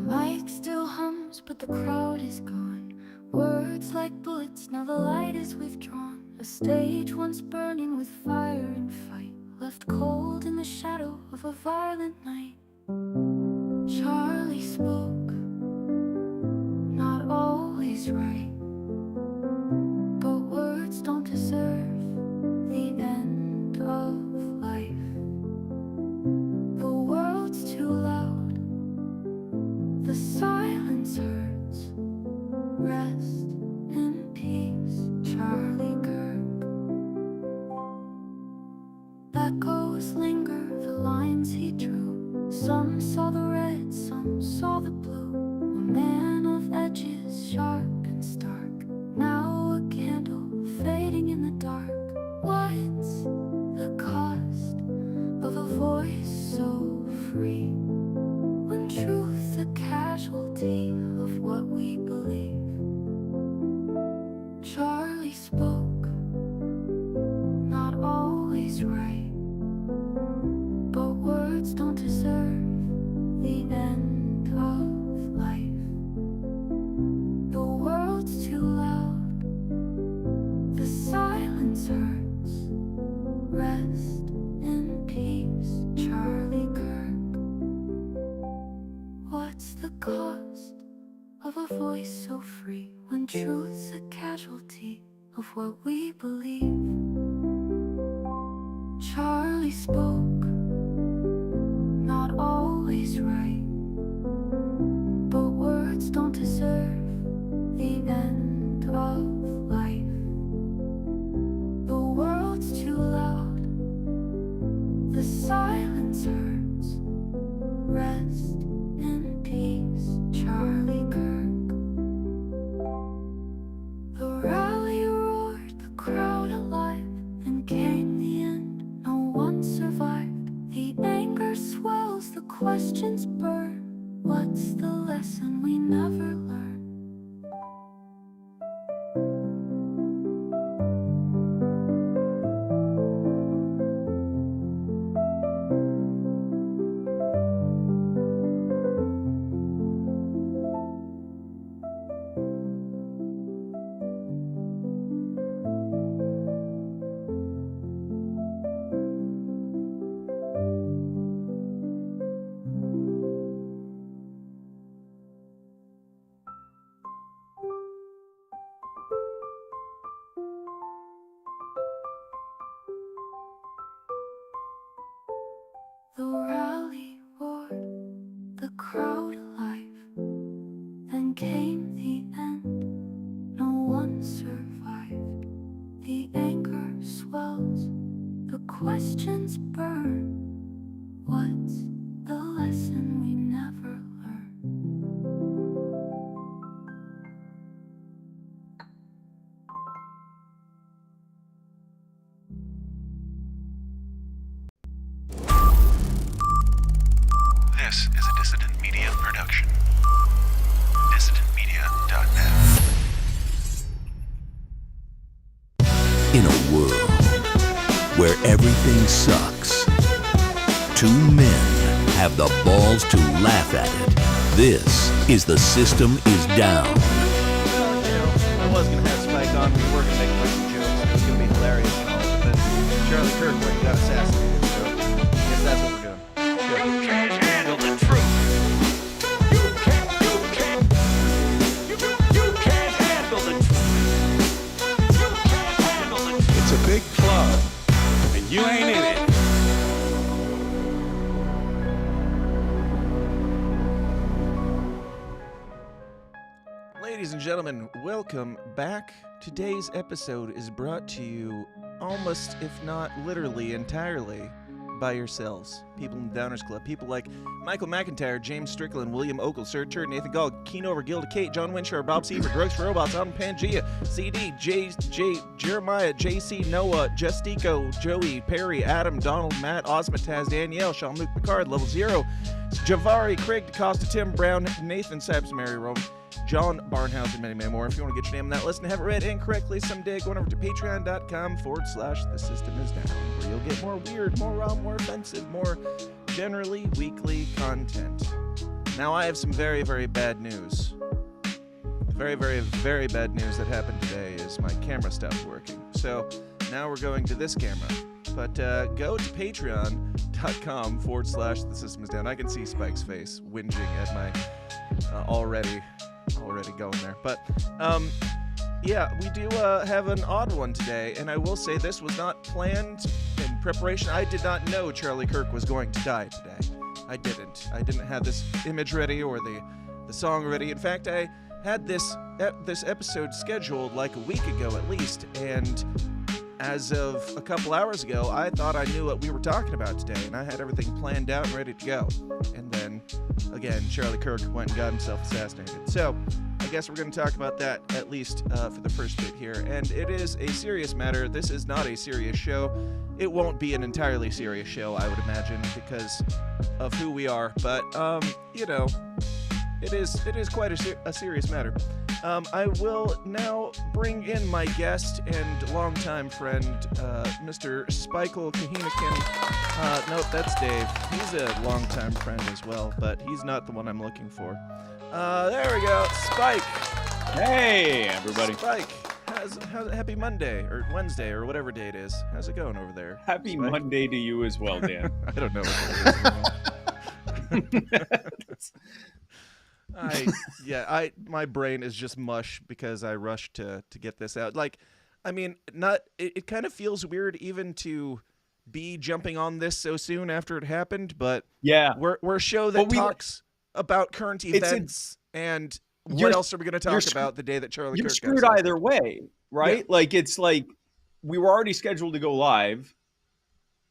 mic still hums, but the crowd is gone. Words like bullets, now the light is withdrawn. A stage once burning with fire and fight, left cold in the shadow of a violent night. Charlie spoke, not always right, but words don't deserve the end of life. The world's too loud, the silence hurts. Rest in peace, Charlie Kirk. Echoes linger, the lines he drew. Some saw the red, some saw the blue. A man of edges, sharp and stark. Now a candle fading in the dark. What's the cost of a voice so free, when truth a casualty of what we believe? Charlie spoke, not always right, but words don't deserve the end of life. The world's too loud, the silence hurts. Rest in peace, Charlie Kirk. What's the cost of a voice so free, when truth's a casualty of what we believe? Charlie spoke, not always right, but words don't deserve the end of life. The world's too loud, the silence hurts. Rest in peace, Charlie Kirk. The rally roared, the crowd alive, and came the end. No one survived. The anger swells, the questions burn. What's the lesson we never learned? The rally roared, the crowd alive, then came the end. No one survived. The anger swells, the questions burn. What's the lesson we never learned? This is a Dissident Media production. DissidentMedia.net. In a world where everything sucks, two men have the balls to laugh at it. This is The System is Down. Well, you know, I was going to have Spike on. We were going to make a bunch of jokes. It was going to be hilarious and all, but then Charlie Kirk went and got assassinated, so I guess that's what we're doing. You can't handle the truth. You can't handle the truth. You can't handle the truth. It's a big club, and you ain't in it. Ladies and gentlemen, welcome back. Today's episode is brought to you almost, if not literally, entirely by yourselves. People in the Downers Club. People like Michael McIntyre, James Strickland, William Ogle, Sir Turd, Nathan Gall, Keenover, Gilda Kate, John Winshaw, Bob Seaver, Drugs for Robots, Adam Pangea, CD, Jeremiah, JC, Noah, Justico, Joey, Perry, Adam, Donald, Matt, Osmataz, Danielle, Sean, Luke Picard, Level Zero, Javari, Craig DeCosta, Tim Brown, Nathan Saps, Mary Rome, John Barnhouse, and many, many more. If you want to get your name on that list and have it read incorrectly someday, go on over to patreon.com/The System Is Down, where you'll get more weird, more raw, more offensive, more generally weekly content. Now, I have some very, very bad news. Very, very, very bad news that happened today is my camera stopped working. So now we're going to this camera. But go to patreon.com/The System Is Down. I can see Spike's face whinging at my already going there. But yeah, we do have an odd one today, and I will say this was not planned in preparation. I did not know Charlie Kirk was going to die today. I didn't have this image ready or the song ready. In fact, I had this episode scheduled like a week ago at least, and as of a couple hours ago, I thought I knew what we were talking about today, and I had everything planned out and ready to go. And then, again, Charlie Kirk went and got himself assassinated. So, I guess we're going to talk about that, at least for the first bit here. And it is a serious matter. This is not a serious show. It won't be an entirely serious show, I would imagine, because of who we are. But, you know, it is quite a serious matter. I will now bring in my guest and longtime friend, Mr. Spikel Kahinakin. Nope, that's Dave. He's a longtime friend as well, but he's not the one I'm looking for. There we go, Spike. Hey, everybody. Spike, happy Monday, or Wednesday, or whatever day it is. How's it going over there? Happy Spike? Monday to you as well, Dan. I don't know what it is. My brain is just mush because I rushed to get this out. Like, I mean, it kind of feels weird even to be jumping on this so soon after it happened, but yeah, we're a show that talks about current events, and what else are we going to talk about the day that Charlie Kirk got screwed assassinated? either way, right? Yeah. Like, it's like we were already scheduled to go live.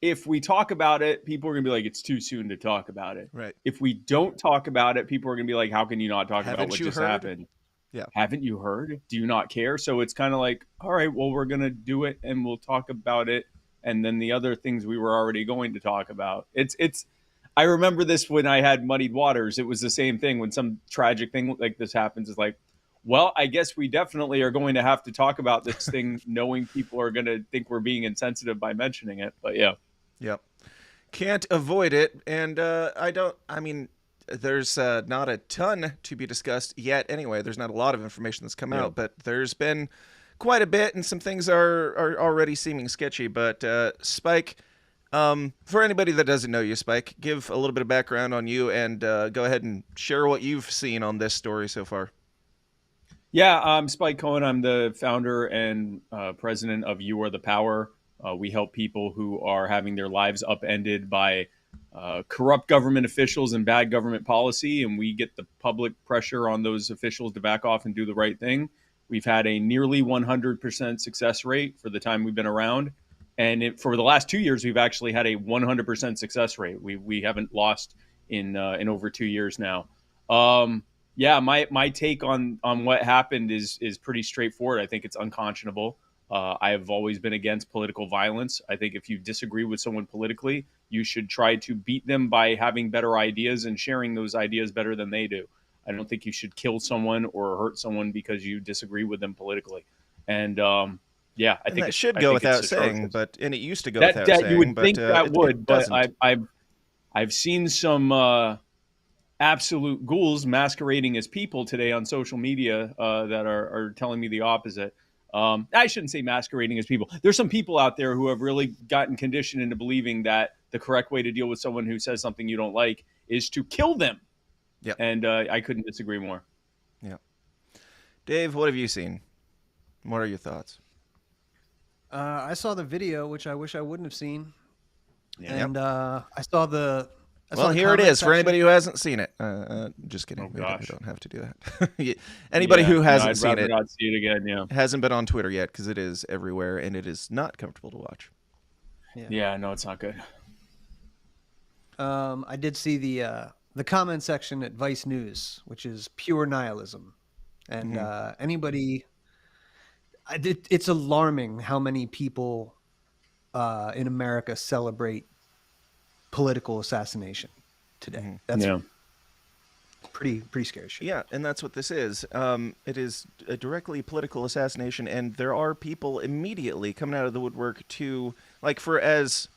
If we talk about it, people are going to be like, it's too soon to talk about it. Right. If we don't talk about it, people are going to be like, how can you not talk about what just happened? Yeah. Haven't you heard? Do you not care? So it's kind of like, all right, well, we're going to do it and we'll talk about it. And then the other things we were already going to talk about. I remember this when I had Muddied Waters. It was the same thing when some tragic thing like this happens. It's like, well, I guess we definitely are going to have to talk about this thing, knowing people are going to think we're being insensitive by mentioning it. But yeah. Yep. Can't avoid it. And there's not a ton to be discussed yet. Anyway, there's not a lot of information that's come out, but there's been quite a bit, and some things are already seeming sketchy. But Spike, for anybody that doesn't know you, Spike, give a little bit of background on you and go ahead and share what you've seen on this story so far. Yeah, I'm Spike Cohen. I'm the founder and president of You Are the Power. We help people who are having their lives upended by corrupt government officials and bad government policy, and we get the public pressure on those officials to back off and do the right thing. We've had a nearly 100% success rate for the time we've been around, and for the last 2 years, we've actually had a 100% success rate. We haven't lost in over 2 years now. Yeah, my take on what happened is pretty straightforward. I think it's unconscionable. I have always been against political violence. I think if you disagree with someone politically, you should try to beat them by having better ideas and sharing those ideas better than they do. I don't think you should kill someone or hurt someone because you disagree with them politically. And yeah, I think it should go without saying, and it used to go without saying. You would but, think that would, but doesn't. I've seen some absolute ghouls masquerading as people today on social media that are telling me the opposite. I shouldn't say masquerading as people. There's some people out there who have really gotten conditioned into believing that the correct way to deal with someone who says something you don't like is to kill them. Yeah. And I couldn't disagree more. Yeah. Dave, what have you seen? What are your thoughts? I saw the video, which I wish I wouldn't have seen. Yeah. And I saw the... Well, here it is for anybody who hasn't seen it. Just kidding. We don't have to do that. Anybody who hasn't seen it, not see it again. Yeah, hasn't been on Twitter yet because it is everywhere and it is not comfortable to watch. Yeah, no, it's not good. I did see the comment section at Vice News, which is pure nihilism, and anybody. It's alarming how many people in America celebrate political assassination. today. That's Yeah. pretty scary shit. Yeah, and that's what this is. It is a directly political assassination, and there are people immediately coming out of the woodwork to, like, who's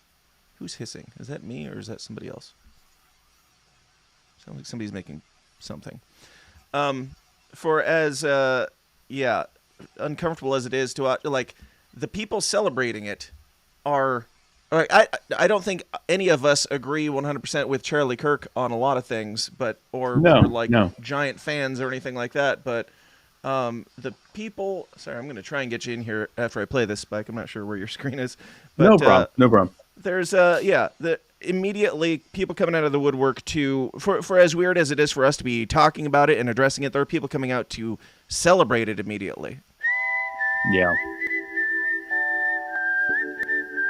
hissing? Is that me or is that somebody else? Sounds like somebody's making something. Uncomfortable as it is to, like, the people celebrating it are... I don't think any of us agree 100% with Charlie Kirk on a lot of things, we're giant fans or anything like that. But the people, sorry, I'm going to try and get you in here after I play this, Spike. I'm not sure where your screen is. But, No problem. There's immediately people coming out of the woodwork for as weird as it is for us to be talking about it and addressing it, there are people coming out to celebrate it immediately. Yeah.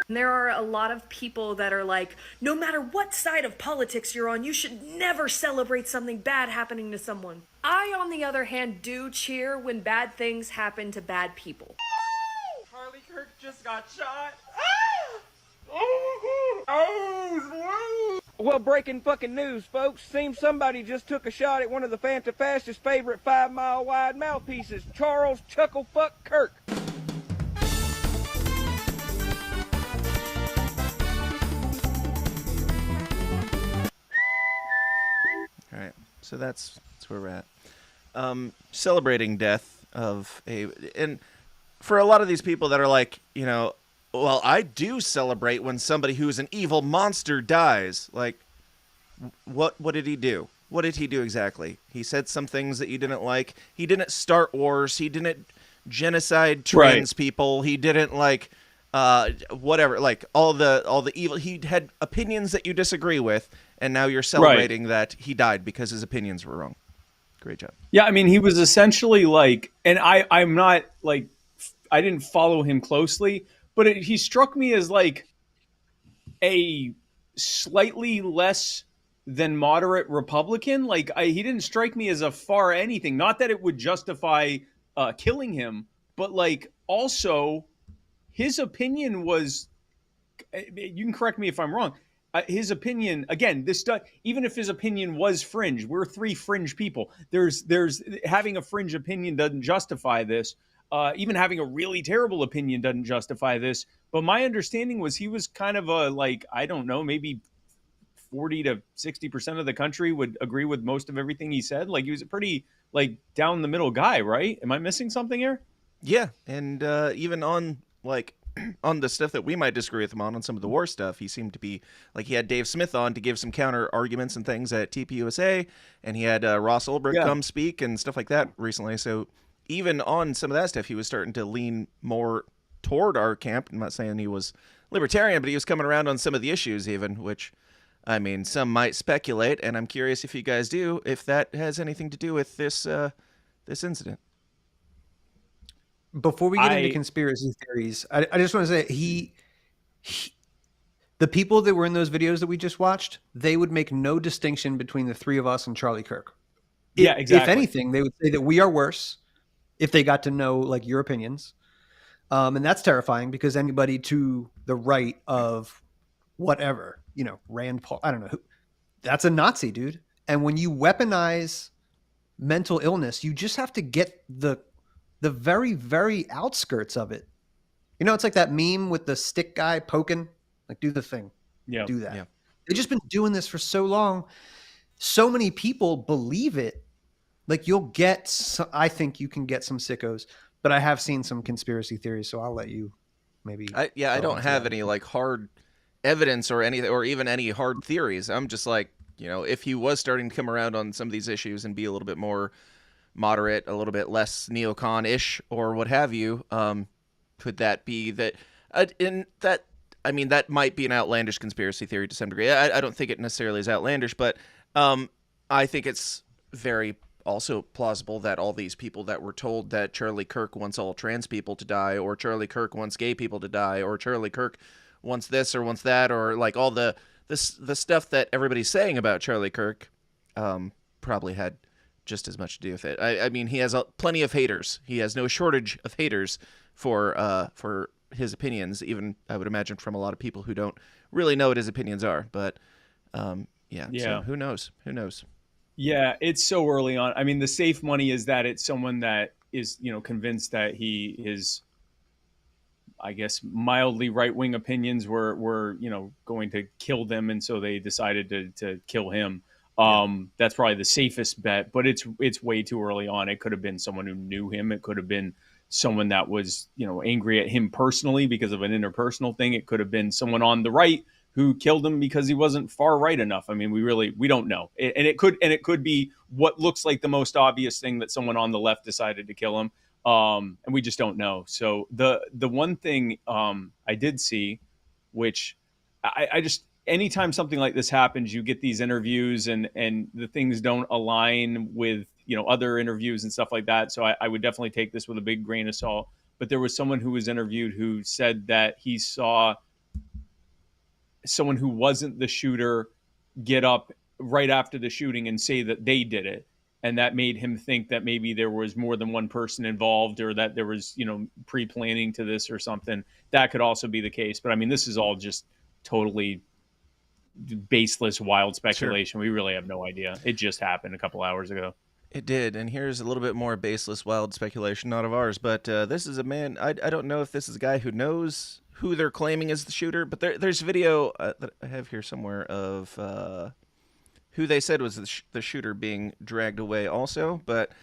And there are a lot of people that are like, no matter what side of politics you're on, you should never celebrate something bad happening to someone. I, on the other hand, do cheer when bad things happen to bad people. Charlie Kirk just got shot. Well, breaking fucking news, folks. Seems somebody just took a shot at one of the Fanta-Fascist's favorite 5-mile-wide mouthpieces, Charles Chucklefuck Kirk. All right, so that's where we're at. Celebrating death of and for a lot of these people that are like, well, I do celebrate when somebody who's an evil monster dies. Like, what did he do? What did he do exactly? He said some things that you didn't like. He didn't start wars. He didn't genocide trans people. He didn't whatever, like all the evil. He had opinions that you disagree with, and now you're celebrating that he died because his opinions were wrong. Great job. Yeah, I mean, he was essentially like, and I'm not like, I didn't follow him closely, but he struck me as like a slightly less than moderate Republican. Like he didn't strike me as a far anything. Not that it would justify killing him, but like also his opinion was, you can correct me if I'm wrong. His opinion, again, even if his opinion was fringe, we're three fringe people. There's having a fringe opinion doesn't justify this. Even having a really terrible opinion doesn't justify this. But my understanding was he was kind of I don't know, maybe 40 to 60% of the country would agree with most of everything he said. Like he was a pretty down the middle guy, right? Am I missing something here? Yeah, and even on on the stuff that we might disagree with him on some of the war stuff, he seemed to be he had Dave Smith on to give some counter arguments and things at TPUSA, and he had Ross Ulbricht come speak and stuff like that recently. So even on some of that stuff, he was starting to lean more toward our camp. I'm not saying he was libertarian, but he was coming around on some of the issues even, which, I mean, some might speculate, and I'm curious if you guys do, if that has anything to do with this incident. Before we get into conspiracy theories, I just want to say the people that were in those videos that we just watched, they would make no distinction between the three of us and Charlie Kirk. Yeah, exactly. If anything, they would say that we are worse if they got to know your opinions. And that's terrifying because anybody to the right of whatever, Rand Paul, I don't know who, that's a Nazi, dude. And when you weaponize mental illness, you just have to get the very, very outskirts of it. It's like that meme with the stick guy poking, do the thing, do that. Yeah. They've just been doing this for so long. So many people believe it. I think you can get some sickos, but I have seen some conspiracy theories, so I'll let you maybe. I don't have any hard evidence or anything, or even any hard theories. I'm just if he was starting to come around on some of these issues and be a little bit more moderate, a little bit less neocon-ish or what have you, could that be that that might be an outlandish conspiracy theory to some degree. I don't think it necessarily is outlandish, but I think it's very also plausible that all these people that were told that Charlie Kirk wants all trans people to die, or Charlie Kirk wants gay people to die, or Charlie Kirk wants this or wants that, or all the stuff that everybody's saying about Charlie Kirk probably had just as much to do with it. I mean, he has plenty of haters. He has no shortage of haters for his opinions, even I would imagine from a lot of people who don't really know what his opinions are. But Yeah. Yeah. So who knows? Who knows? Yeah, it's so early on. I mean, the safe money is that it's someone that is, convinced that he is, I guess, mildly right-wing opinions were going to kill them, and so they decided to kill him. That's probably the safest bet, but it's way too early on. It could have been someone who knew him. It could have been someone that was, angry at him personally because of an interpersonal thing. It could have been someone on the right who killed him because he wasn't far right enough. I mean, we don't know. And it could be what looks like the most obvious thing, that someone on the left decided to kill him. And we just don't know. So the one thing I did see, which I just, anytime something like this happens, you get these interviews and the things don't align with other interviews and stuff like that. So I would definitely take this with a big grain of salt. But there was someone who was interviewed who said that he saw someone who wasn't the shooter get up right after the shooting and say that they did it. And that made him think that maybe there was more than one person involved, or that there was, pre-planning to this or something. That could also be the case. But I mean, this is all just totally baseless, wild speculation. Sure. We really have no idea. It just happened a couple hours ago. It did. And here's a little bit more baseless, wild speculation, not of ours. But this is a man, I don't know if this is a guy who knows who they're claiming is the shooter, but there's video that I have here somewhere of who they said was the shooter being dragged away also. But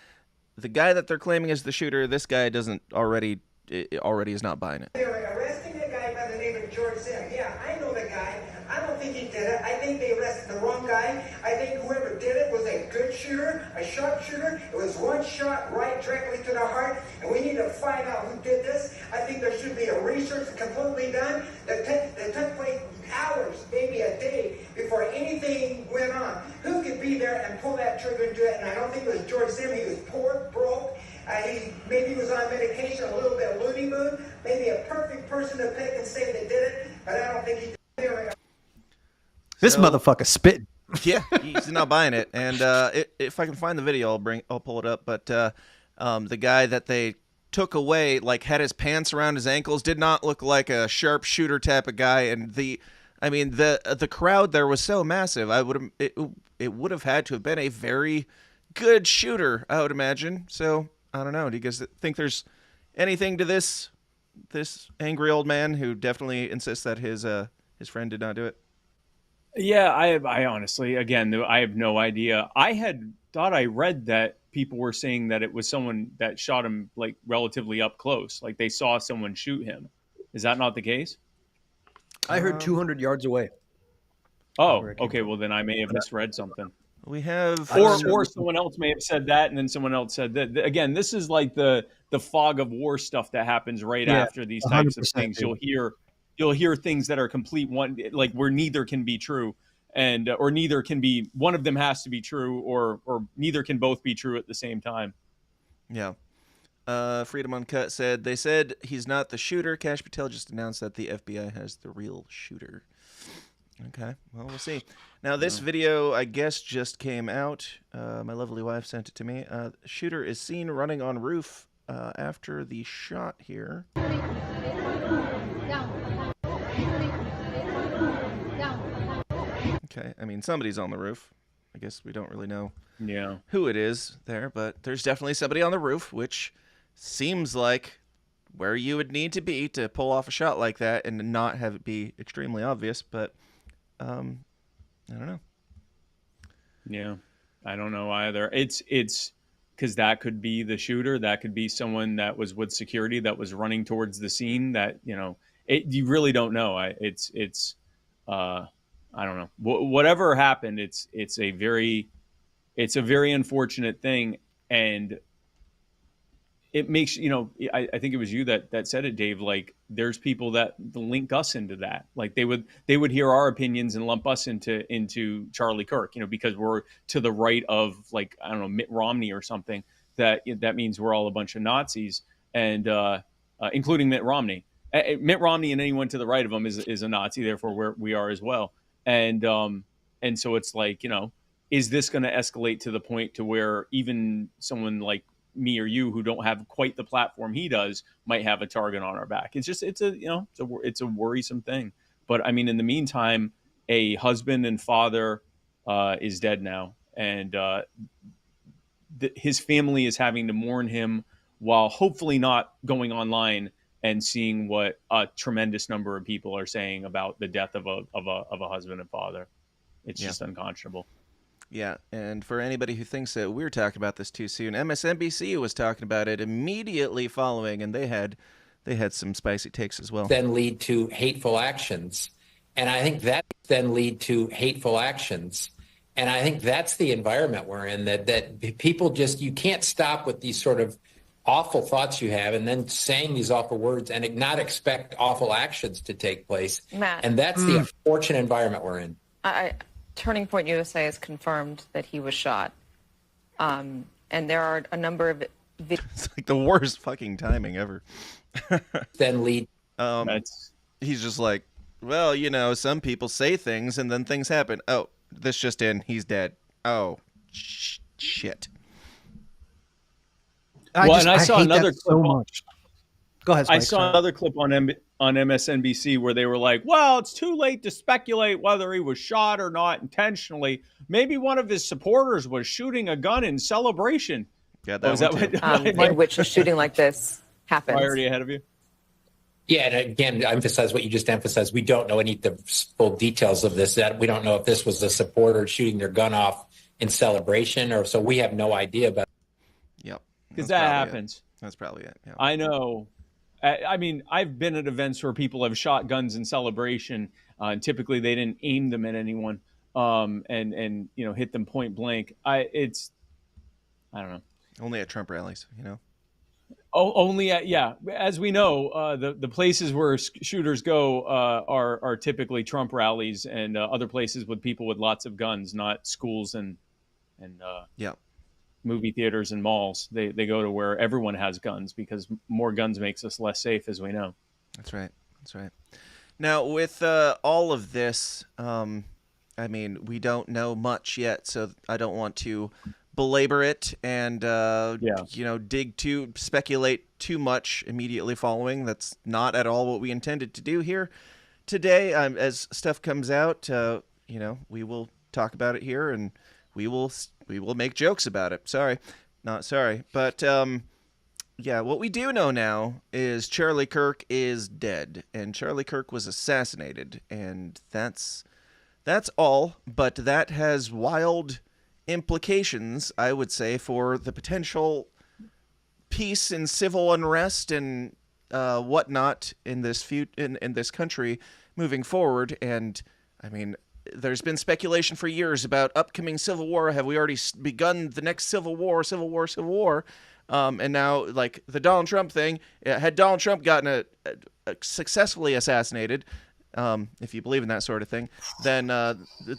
the guy that they're claiming is the shooter, this guy already is not buying it. They're arresting a guy by the name of George Sim. Yeah, I know the guy. I don't think he did it. I think they arrested the wrong guy. I think whoever did it was a good shooter, a sharpshooter. It was one shot right directly to the heart, and we need to find out who did this. I think there should be a research completely done that took place hours, maybe a day, before anything went on. Who could be there and pull that trigger and do it? And I don't think it was George Sim. He was poor, broke. Maybe he was on medication, a little bit loony moon. Maybe a perfect person to pick and say they did it, but I don't think he did it. This motherfucker spitting. Yeah, he's not buying it. And if I can find the video, I'll pull it up. But the guy that they took away, had his pants around his ankles, did not look like a sharpshooter type of guy. And the crowd there was so massive. It would have had to have been a very good shooter, I would imagine. So I don't know. Do you guys think there's anything to this angry old man who definitely insists that his friend did not do it? Yeah, I honestly, again, I have no idea. I had thought I read that people were saying that it was someone that shot him relatively up close, like they saw someone shoot him. Is that not the case? I heard 200 yards away. Oh, okay. Well, then I may have misread something. We have, or someone else may have said that, and then someone else said that. Again, this is like the fog of war stuff that happens right after these types of things. Dude. You'll hear things that are complete one, like where neither can be true, and or neither can be. One of them has to be true, or neither can both be true at the same time. Yeah. Freedom Uncut said, they said he's not the shooter. Cash Patel just announced that the FBI has the real shooter. Okay, well, we'll see. Now, this video, I guess, just came out. My lovely wife sent it to me. Shooter is seen running on roof after the shot here. Okay, I mean, somebody's on the roof. I guess we don't really know who it is there, but there's definitely somebody on the roof, which seems like where you would need to be to pull off a shot like that and not have it be extremely obvious, but I don't know. Yeah, I don't know either. It's because that could be the shooter. That could be someone that was with security that was running towards the scene. That you really don't know. I don't know. Whatever happened, it's a very unfortunate thing, and it makes I think it was you that said it, Dave. Like, there's people that link us into that. Like, they would hear our opinions and lump us into Charlie Kirk, because we're to the right of, like, I don't know, Mitt Romney or something. That means we're all a bunch of Nazis, and including Mitt Romney. Mitt Romney and anyone to the right of him is a Nazi. Therefore, we are as well. And so it's like, is this going to escalate to the point to where even someone like me or you who don't have quite the platform he does might have a target on our back? It's a worrisome thing. But I mean, in the meantime, a husband and father is dead now, and his family is having to mourn him while hopefully not going online and seeing what a tremendous number of people are saying about the death of a husband and father. It's just unconscionable. Yeah, and for anybody who thinks that we're talking about this too soon, MSNBC was talking about it immediately following, and they had some spicy takes as well. Then lead to hateful actions, and I think that then lead to hateful actions, and I think that's the environment we're in. That people just, you can't stop with these sort of awful thoughts you have, and then saying these awful words and not expect awful actions to take place. Matt. And that's the unfortunate environment we're in. Turning Point USA has confirmed that he was shot. And there are a number of It's like the worst fucking timing ever. Then lead. He's just like, well, you know, some people say things and then things happen. Oh, this just in, he's dead. Oh, shit. I saw another clip. So much. Go ahead, Spike. I saw another clip on MSNBC where they were like, well, it's too late to speculate whether he was shot or not intentionally. Maybe one of his supporters was shooting a gun in celebration. Yeah, that was that in which a shooting like this happens. Priority ahead of you. Yeah, and again, I emphasize what you just emphasized. We don't know any of the full details of this. That we don't know if this was a supporter shooting their gun off in celebration, or so we have no idea about. Yep, because that happens. That's probably it. Yeah. I know. I mean, I've been at events where people have shot guns in celebration, and typically they didn't aim them at anyone, and you know, hit them point blank. I don't know. Only at Trump rallies, you know. Oh, only at, yeah. As we know, the places where shooters go are typically Trump rallies and other places with people with lots of guns, not schools and movie theaters and malls. They go to where everyone has guns because more guns makes us less safe, as we know. That's right. That's right. Now, with all of this, I mean, we don't know much yet, so I don't want to belabor it and you know, speculate too much immediately following. That's not at all what we intended to do here today. As stuff comes out, you know, we will talk about it here and we will make jokes about it. Not sorry, but yeah, what we do know now is Charlie Kirk is dead, and Charlie Kirk was assassinated, and that's all. But that has wild implications, I would say, for the potential peace and civil unrest and whatnot in this in this country moving forward. And I mean, there's been speculation for years about upcoming civil war. Have we already begun the next civil war? And now, like the Donald Trump thing, had Donald Trump gotten successfully assassinated, if you believe in that sort of thing, then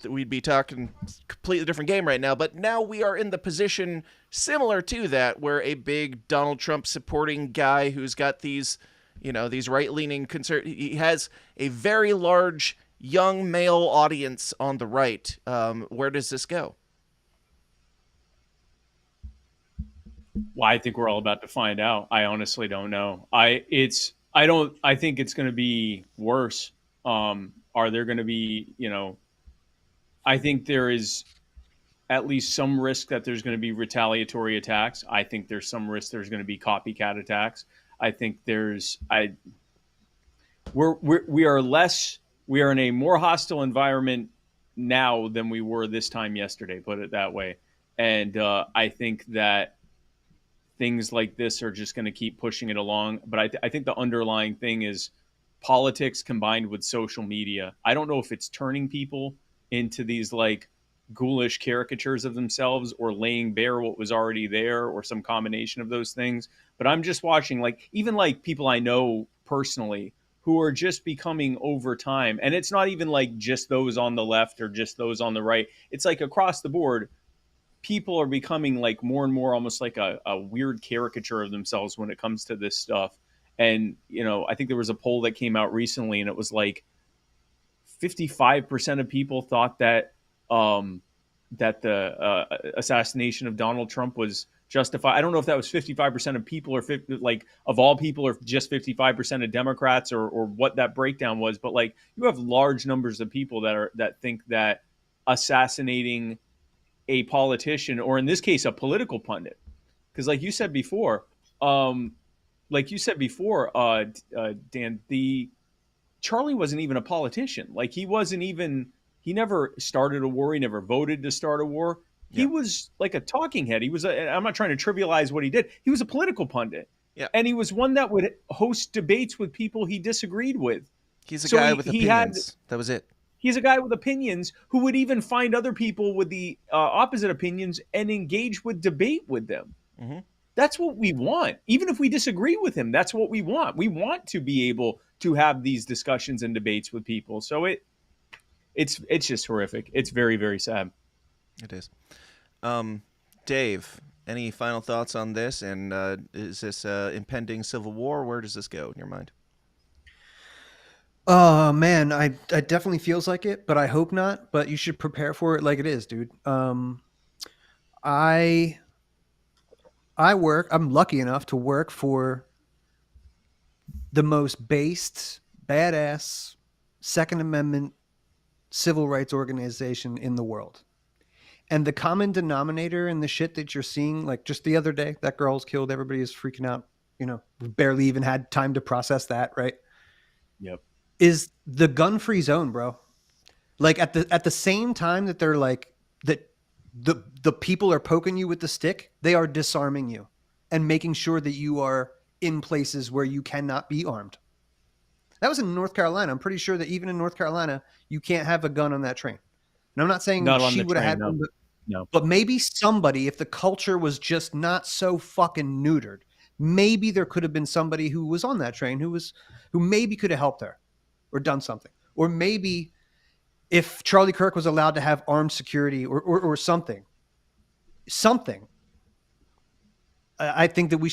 we'd be talking completely different game right now. But now we are in the position similar to that, where a big Donald Trump supporting guy who's got these, you know, these right-leaning he has a very large young male audience on the right. Where does this go? Well, I think we're all about to find out. I honestly don't know. I think it's going to be worse. Are there going to be, you know, I think there is at least some risk that there's going to be retaliatory attacks. I think there's some risk there's going to be copycat attacks. I think we are in a more hostile environment now than we were this time yesterday, put it that way. And I think that things like this are just going to keep pushing it along. But I think the underlying thing is politics combined with social media. I don't know if it's turning people into these like ghoulish caricatures of themselves or laying bare what was already there or some combination of those things. But I'm just watching, like, even like people I know personally who are just becoming over time. And it's not even like just those on the left or just those on the right. It's like across the board, people are becoming like more and more almost like a weird caricature of themselves when it comes to this stuff. And, you know, I think there was a poll that came out recently and it was like 55% of people thought that the assassination of Donald Trump was justified. I don't know if that was 55% of people or of all people, or just 55% of Democrats, or what that breakdown was. But like, you have large numbers of people that think that assassinating a politician, or in this case, a political pundit. Because like you said before, Dan, Charlie wasn't even a politician. Like he never started a war. He never voted to start a war. He was like a talking head. I'm not trying to trivialize what he did. He was a political pundit. Yeah. And he was one that would host debates with people he disagreed with. He's a guy with opinions. That was it. He's a guy with opinions who would even find other people with the opposite opinions and engage with debate with them. Mm-hmm. That's what we want. Even if we disagree with him, that's what we want. We want to be able to have these discussions and debates with people. So it's just horrific. It's very, very sad. It is. Dave, any final thoughts on this? And is this impending civil war? Where does this go in your mind? Oh man, I definitely feels like it, but I hope not. But you should prepare for it like it is, dude. I'm lucky enough to work for the most based, badass Second Amendment civil rights organization in the world. And the common denominator in the shit that you're seeing, like just the other day, that girl's killed, everybody is freaking out, we barely even had time to process that, right? Yep. Is the gun-free zone, bro. Like at the same time that they're like that the people are poking you with the stick, they are disarming you and making sure that you are in places where you cannot be armed. That was in North Carolina. I'm pretty sure that even in North Carolina, you can't have a gun on that train. And I'm not saying she would have had one, but maybe somebody, if the culture was just not so fucking neutered, maybe there could have been somebody who was on that train who maybe could have helped her or done something. Or maybe if Charlie Kirk was allowed to have armed security or something, I think that we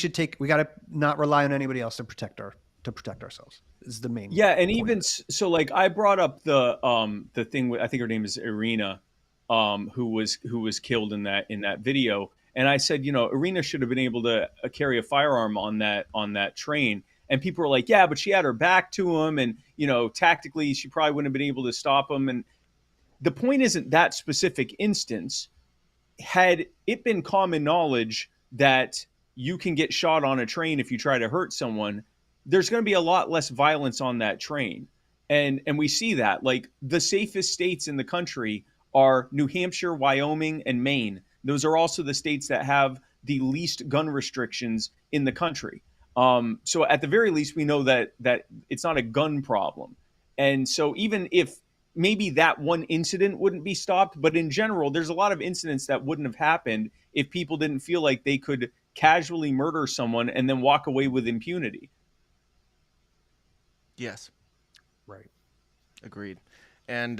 got to not rely on anybody else to protect ourselves. Is the main. Yeah. And point. even so, like I brought up the thing with, I think her name is Irina, who was killed in that video. And I said, Irina should have been able to carry a firearm on that train. And people were like, yeah, but she had her back to him. And, tactically, she probably wouldn't have been able to stop him. And the point isn't that specific instance. Had it been common knowledge that you can get shot on a train if you try to hurt someone, there's going to be a lot less violence on that train. And we see that. Like the safest states in the country are New Hampshire, Wyoming, and Maine. Those are also the states that have the least gun restrictions in the country. So at the very least, we know that it's not a gun problem. And so even if maybe that one incident wouldn't be stopped, but in general, there's a lot of incidents that wouldn't have happened if people didn't feel like they could casually murder someone and then walk away with impunity. Yes. Right. Agreed. And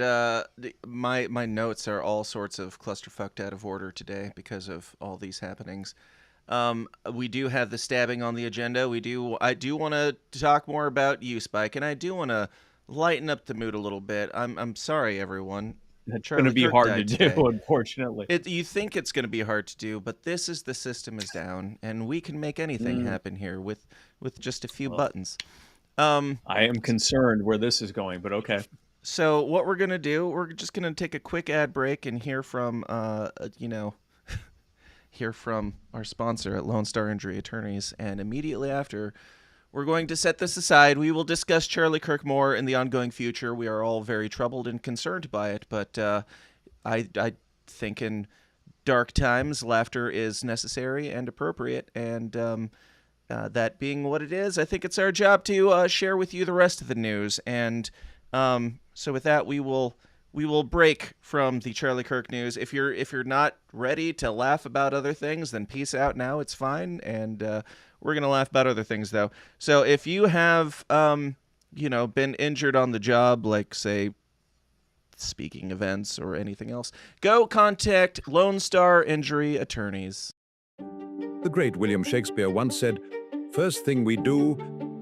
my notes are all sorts of clusterfucked out of order today because of all these happenings. We do have the stabbing on the agenda. I do want to talk more about you, Spike, and I do want to lighten up the mood a little bit. I'm sorry, everyone. It's going to be hard to do, unfortunately. You think it's going to be hard to do, but the system is down, and we can make anything happen here with just a few buttons. I am concerned where this is going, but okay. So what we're going to do, we're just going to take a quick ad break and hear from, hear from our sponsor at Lone Star Injury Attorneys. And immediately after, we're going to set this aside. We will discuss Charlie Kirk more in the ongoing future. We are all very troubled and concerned by it, but I think in dark times, laughter is necessary and appropriate. And that being what it is, I think it's our job to share with you the rest of the news. And so with that, we will break from the Charlie Kirk news. If you're not ready to laugh about other things, then peace out now. It's fine, and we're gonna laugh about other things though. So if you have been injured on the job, like say speaking events or anything else, go contact Lone Star Injury Attorneys. The great William Shakespeare once said, "First thing we do,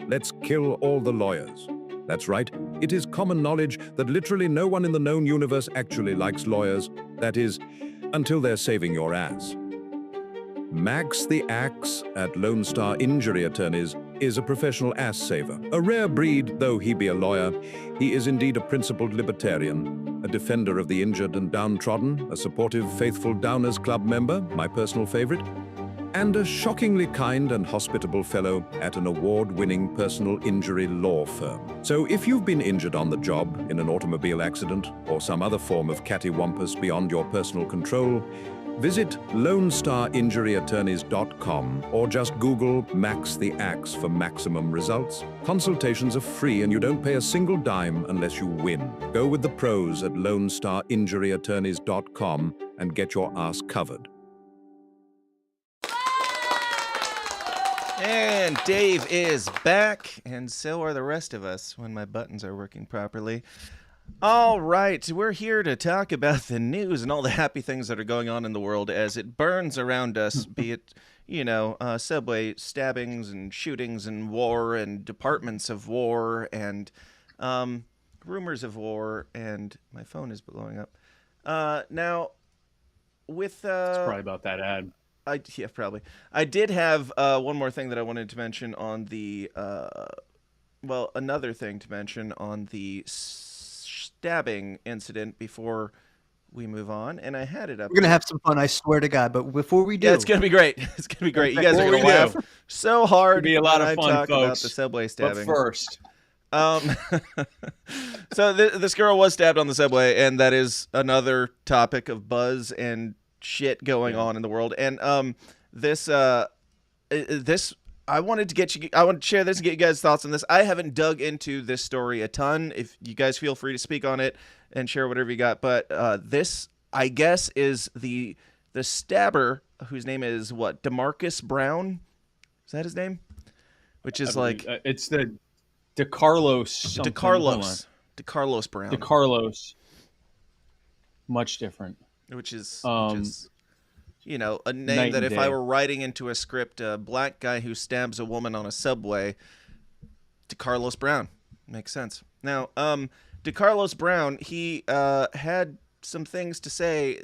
let's kill all the lawyers." That's right, it is common knowledge that literally no one in the known universe actually likes lawyers. That is, until they're saving your ass. Max the Axe at Lone Star Injury Attorneys is a professional ass saver. A rare breed, though he be a lawyer, he is indeed a principled libertarian. a defender of the injured and downtrodden, a supportive, faithful Downers Club member, my personal favorite, and a shockingly kind and hospitable fellow at an award-winning personal injury law firm. So if you've been injured on the job in an automobile accident or some other form of cattywampus beyond your personal control, visit LoneStarInjuryAttorneys.com or just Google Max the Axe for maximum results. Consultations are free and you don't pay a single dime unless you win. Go with the pros at LoneStarInjuryAttorneys.com and get your ass covered. And Dave is back, and so are the rest of us when my buttons are working properly. All right, we're here to talk about the news and all the happy things that are going on in the world as it burns around us, be it, subway stabbings and shootings and war and departments of war and rumors of war, and my phone is blowing up. Now, with... it's probably about that ad. Yeah, probably. I did have one more thing that I wanted to mention on the... another thing to mention on the... stabbing incident before we move on, and I had it up. We're gonna have some fun, I swear to God. But before we do, yeah, it's gonna be great. It's gonna be great. You guys are gonna laugh so hard. It'll be a lot of fun, talk folks. About the subway stabbing. But first, so this girl was stabbed on the subway, and that is another topic of buzz and shit going on in the world. And this. I wanted to share this and get you guys' thoughts on this. I haven't dug into this story a ton. If you guys feel free to speak on it and share whatever you got. But this, I guess, is the stabber whose name is what? DeMarcus Brown? Is that his name? Which is it's the DeCarlos something. DeCarlos Brown. DeCarlos. Much different. Which is a name that if I were writing into a script, a black guy who stabs a woman on a subway, DeCarlos Brown. Makes sense. Now, DeCarlos Brown, he had some things to say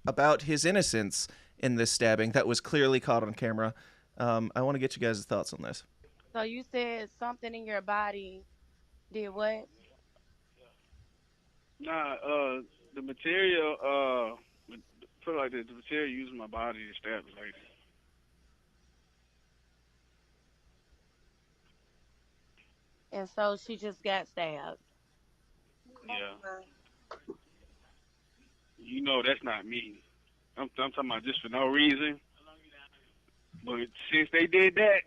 about his innocence in this stabbing that was clearly caught on camera. I want to get you guys' thoughts on this. So you said something in your body did what? Nah, the material, put it like this, the material used my body to stab the lady. And so she just got stabbed. Yeah. You know that's not me. I'm talking about just for no reason. But since they did that,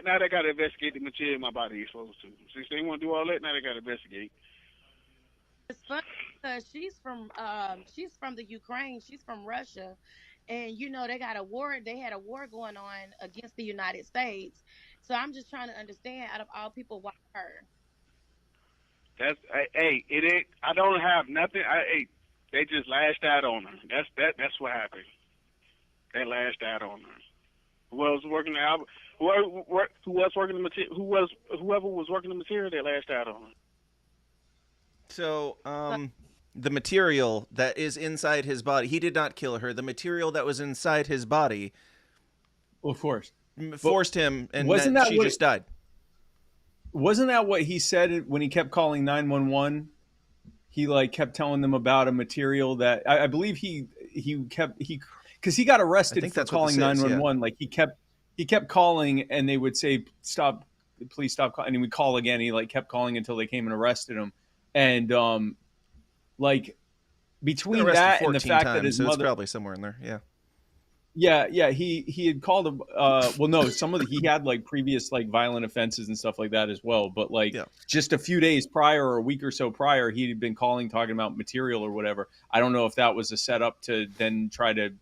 now they got to investigate the material my body is supposed to. Since they want to do all that, now they got to investigate. It's funny because she's from the Ukraine. She's from Russia, and they got a war. They had a war going on against the United States. So I'm just trying to understand, out of all people, why her? It ain't. I don't have nothing. They just lashed out on her. That's what happened. They lashed out on her. Whoever was working the material, they lashed out on her. So, the material that is inside his body, he did not kill her. The material that was inside his body, of course, forced him, and she just died. Wasn't that what he said when he kept calling 911? He kept telling them about a material that I believe because he got arrested for calling 911. Yeah. He kept calling, and they would say, "Stop, please stop calling," and he would call again. He kept calling until they came and arrested him. And between that and the fact that his mother, it's probably somewhere in there, yeah, he had called him. He had previous violent offenses and stuff like that as well. But just a few days prior or a week or so prior, he had been calling talking about material or whatever. I don't know if that was a setup to then try to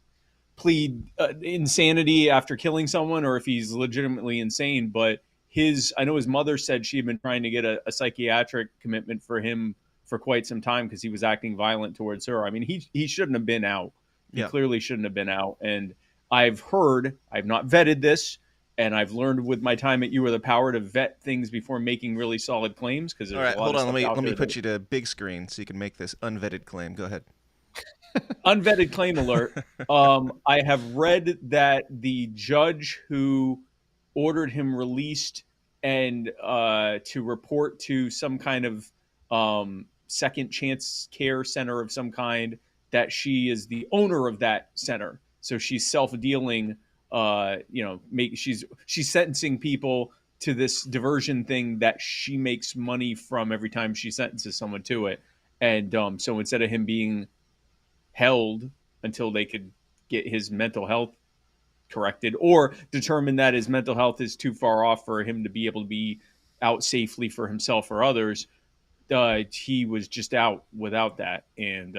plead insanity after killing someone, or if he's legitimately insane. But I know his mother said she had been trying to get a psychiatric commitment for him for quite some time because he was acting violent towards her. I mean, he shouldn't have been out. He clearly shouldn't have been out. And I've not vetted this, and I've learned with my time at You Are the Power to vet things before making really solid claims. Because all right, hold on, let me put you to big screen so you can make this unvetted claim. Go ahead. Unvetted claim alert. I have read that the judge who ordered him released and to report to some kind of second chance care center of some kind, that she is the owner of that center. So she's self-dealing, she's sentencing people to this diversion thing that she makes money from every time she sentences someone to it. And so instead of him being held until they could get his mental health corrected or determine that his mental health is too far off for him to be able to be out safely for himself or others, he was just out without that and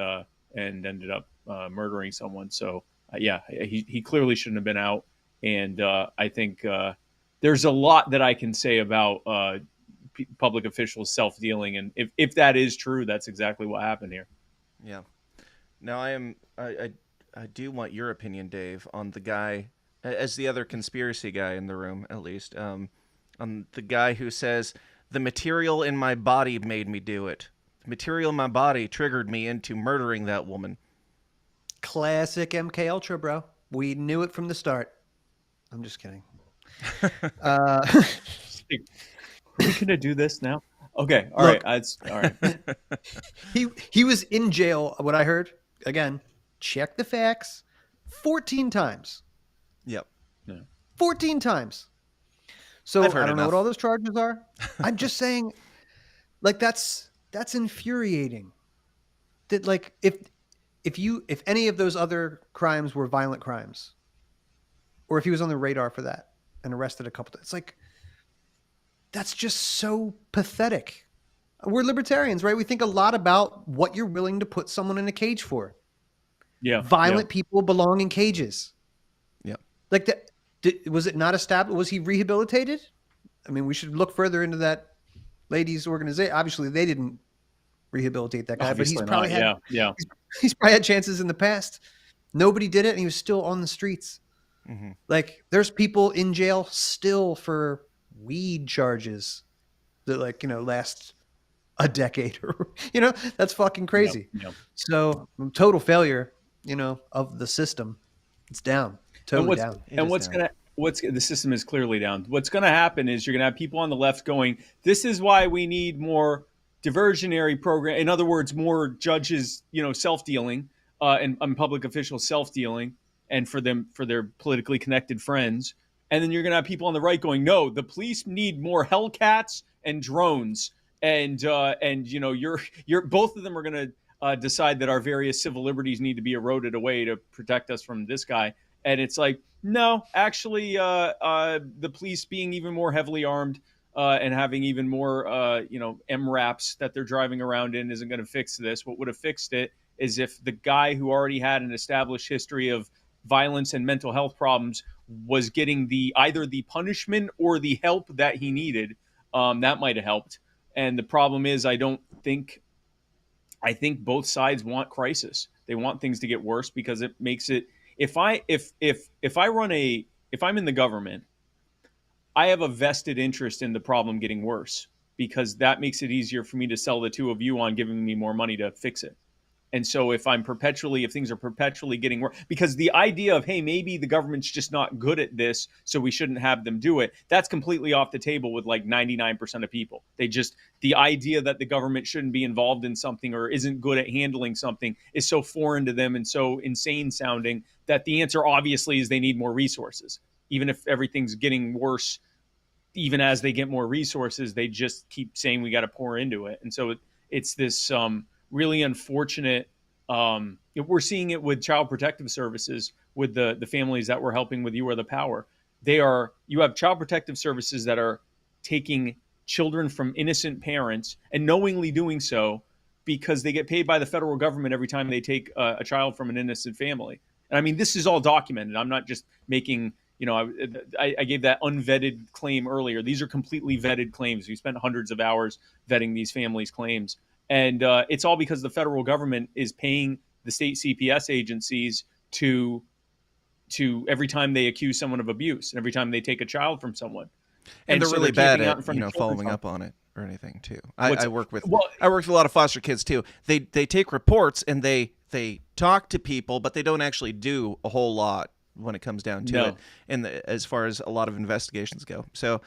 ended up murdering someone. So he clearly shouldn't have been out. And I think there's a lot that I can say about public officials self-dealing, and if that is true, that's exactly what happened here. Yeah. Now I do want your opinion, Dave, on the guy, as the other conspiracy guy in the room, at least, on the guy who says, the material in my body made me do it. The material in my body triggered me into murdering that woman. Classic MK Ultra, bro. We knew it from the start. I'm just kidding. Are we gonna do this now? Okay, all right. All right. He was in jail. What I heard, again, check the facts, 14 times. Yep. Yeah. 14 times. So I don't know what all those charges are. I'm just saying, like, that's infuriating. That, like, if any of those other crimes were violent crimes, or if he was on the radar for that and arrested a couple times, it's like, that's just so pathetic. We're libertarians, right? We think a lot about what you're willing to put someone in a cage for. Yeah. Violent people belong in cages. Yeah. Like that. Was it not established? Was he rehabilitated? I mean, we should look further into that ladies' organization. Obviously, they didn't rehabilitate that guy, Obviously but he's probably not. had he's probably had chances in the past. Nobody did it, and he was still on the streets. Mm-hmm. Like, there's people in jail still for weed charges that, like, last a decade, or that's fucking crazy. Yep. So, total failure, of the system. It's down. Totally down. The system is clearly down. What's going to happen is you're going to have people on the left going, this is why we need more diversionary program. In other words, more judges, self-dealing, and public officials self-dealing, and for their politically connected friends. And then you're going to have people on the right going, no, the police need more Hellcats and drones. And you're both of them are going to decide that our various civil liberties need to be eroded away to protect us from this guy. And it's like, no, actually, the police being even more heavily armed and having even more, MRAPs that they're driving around in isn't going to fix this. What would have fixed it is if the guy who already had an established history of violence and mental health problems was getting either the punishment or the help that he needed. That might have helped. And the problem is, I think both sides want crisis. They want things to get worse because it makes it. If I'm in the government, I have a vested interest in the problem getting worse because that makes it easier for me to sell the two of you on giving me more money to fix it. And so if things are perpetually getting worse, because the idea of, hey, maybe the government's just not good at this, so we shouldn't have them do it, that's completely off the table with like 99% of people. The idea that the government shouldn't be involved in something or isn't good at handling something is so foreign to them and so insane sounding that the answer obviously is they need more resources. Even if everything's getting worse, even as they get more resources, they just keep saying we got to pour into it. And so it's this really unfortunate. We're seeing it with Child Protective Services, with the families that we're helping with You Are the Power. You have Child Protective Services that are taking children from innocent parents and knowingly doing so because they get paid by the federal government every time they take a child from an innocent family. And I mean, this is all documented. I'm not just making, I gave that unvetted claim earlier. These are completely vetted claims. We spent hundreds of hours vetting these families' claims. And it's all because the federal government is paying the state CPS agencies to every time they accuse someone of abuse and every time they take a child from someone. And they're so really bad at children's following homes. up on it or anything too. I work with a lot of foster kids too. They take reports and they talk to people, but they don't actually do a whole lot when it comes down to it. And as far as a lot of investigations go, so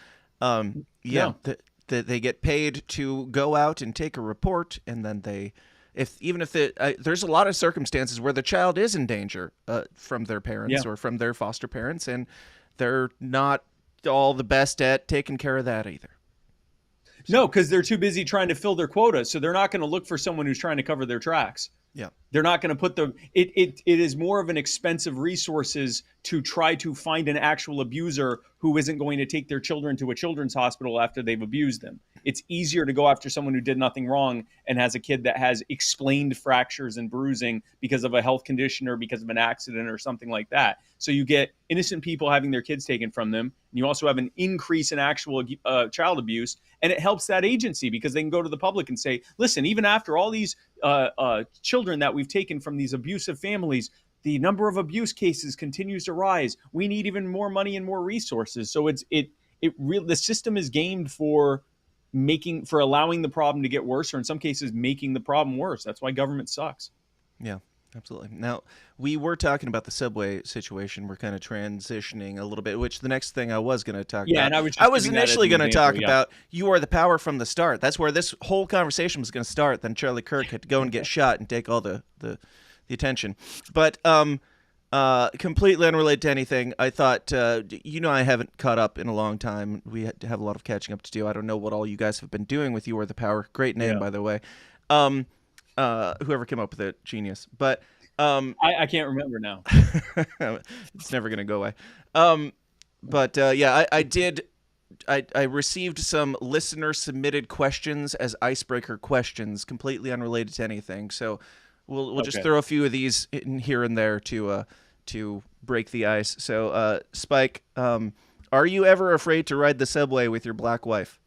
they get paid to go out and take a report, and then there's a lot of circumstances where the child is in danger from their parents or from their foster parents, and they're not all the best at taking care of that either. No, because they're too busy trying to fill their quota, so they're not going to look for someone who's trying to cover their tracks. Yeah. They're not going to put it is more of an expensive resources to try to find an actual abuser who isn't going to take their children to a children's hospital after they've abused them. It's easier to go after someone who did nothing wrong and has a kid that has explained fractures and bruising because of a health condition or because of an accident or something like that. So you get innocent people having their kids taken from them. And you also have an increase in actual child abuse. And it helps that agency because they can go to the public and say, listen, even after all these children that we've taken from these abusive families, the number of abuse cases continues to rise. We need even more money and more resources. So the system is gamed for allowing the problem to get worse, or in some cases making the problem worse. That's why government sucks. Yeah, absolutely. Now, we were talking about the subway situation. We're kind of transitioning a little bit, which the next thing I was going to talk about. And I was initially going to talk about You Are the Power from the start. That's where this whole conversation was going to start. Then Charlie Kirk had to go and get shot and take all the attention. But completely unrelated to anything, I thought, I haven't caught up in a long time. We have a lot of catching up to do. I don't know what all you guys have been doing with You Are the Power. Great name, by the way. Whoever came up with it, genius. But I can't remember now. It's never going to go away. I did. I received some listener submitted questions as icebreaker questions, completely unrelated to anything. So we'll just throw a few of these in here and there to break the ice. So Spike, are you ever afraid to ride the subway with your black wife?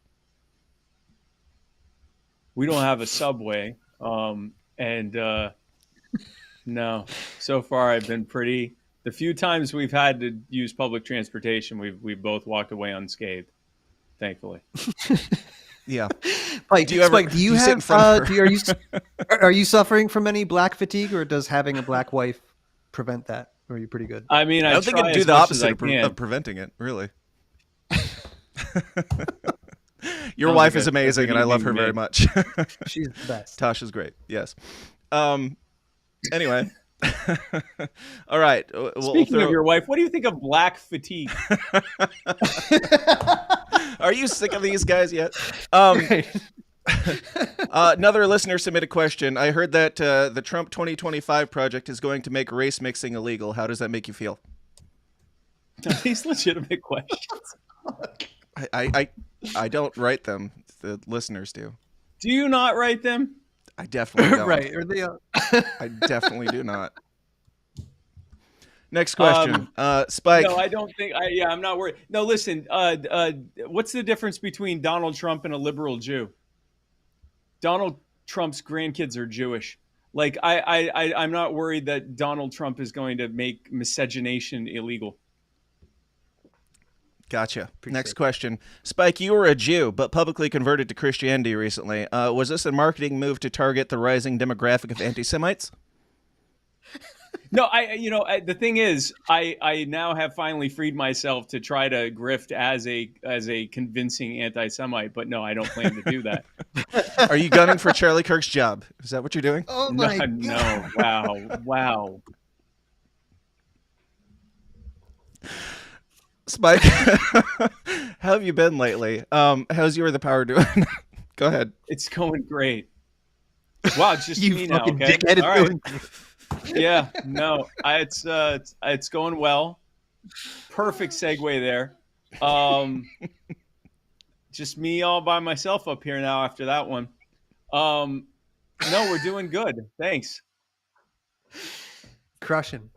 We don't have a subway. No, so far I've been the few times we've had to use public transportation, we've both walked away unscathed, thankfully. Yeah. Like, are you suffering from any black fatigue, or does having a black wife prevent that? Or are you pretty good? I mean, I don't think it'd do the opposite of preventing it, really. Your wife is amazing, and I love her very much. She's the best. Tasha's great. Yes. Anyway. All right. Speaking of your wife, what do you think of black fatigue? Are you sick of these guys yet? Another listener submitted a question. I heard that the Trump 2025 project is going to make race mixing illegal. How does that make you feel? These legitimate questions. I don't write them. The listeners do. Do you not write them? I definitely don't. Right. Or they I definitely do not. Next question. Spike. No, I don't think. I'm not worried. No, listen. What's the difference between Donald Trump and a liberal Jew? Donald Trump's grandkids are Jewish. Like, I'm not worried that Donald Trump is going to make miscegenation illegal. Gotcha. Next question. Spike, you were a Jew, but publicly converted to Christianity recently. Was this a marketing move to target the rising demographic of anti-Semites? No, the thing is, I now have finally freed myself to try to grift as a convincing anti-Semite, but no, I don't plan to do that. Are you gunning for Charlie Kirk's job? Is that what you're doing? Oh my God. No. Wow. Spike, how have you been lately? How's You Are the Power doing? Go ahead. It's going great. Wow, it's just You me now. fucking Okay, dickhead. all right. Yeah, no, it's going well. Perfect segue there. Just me all by myself up here now after that one. No, we're doing good. Thanks. Crushing.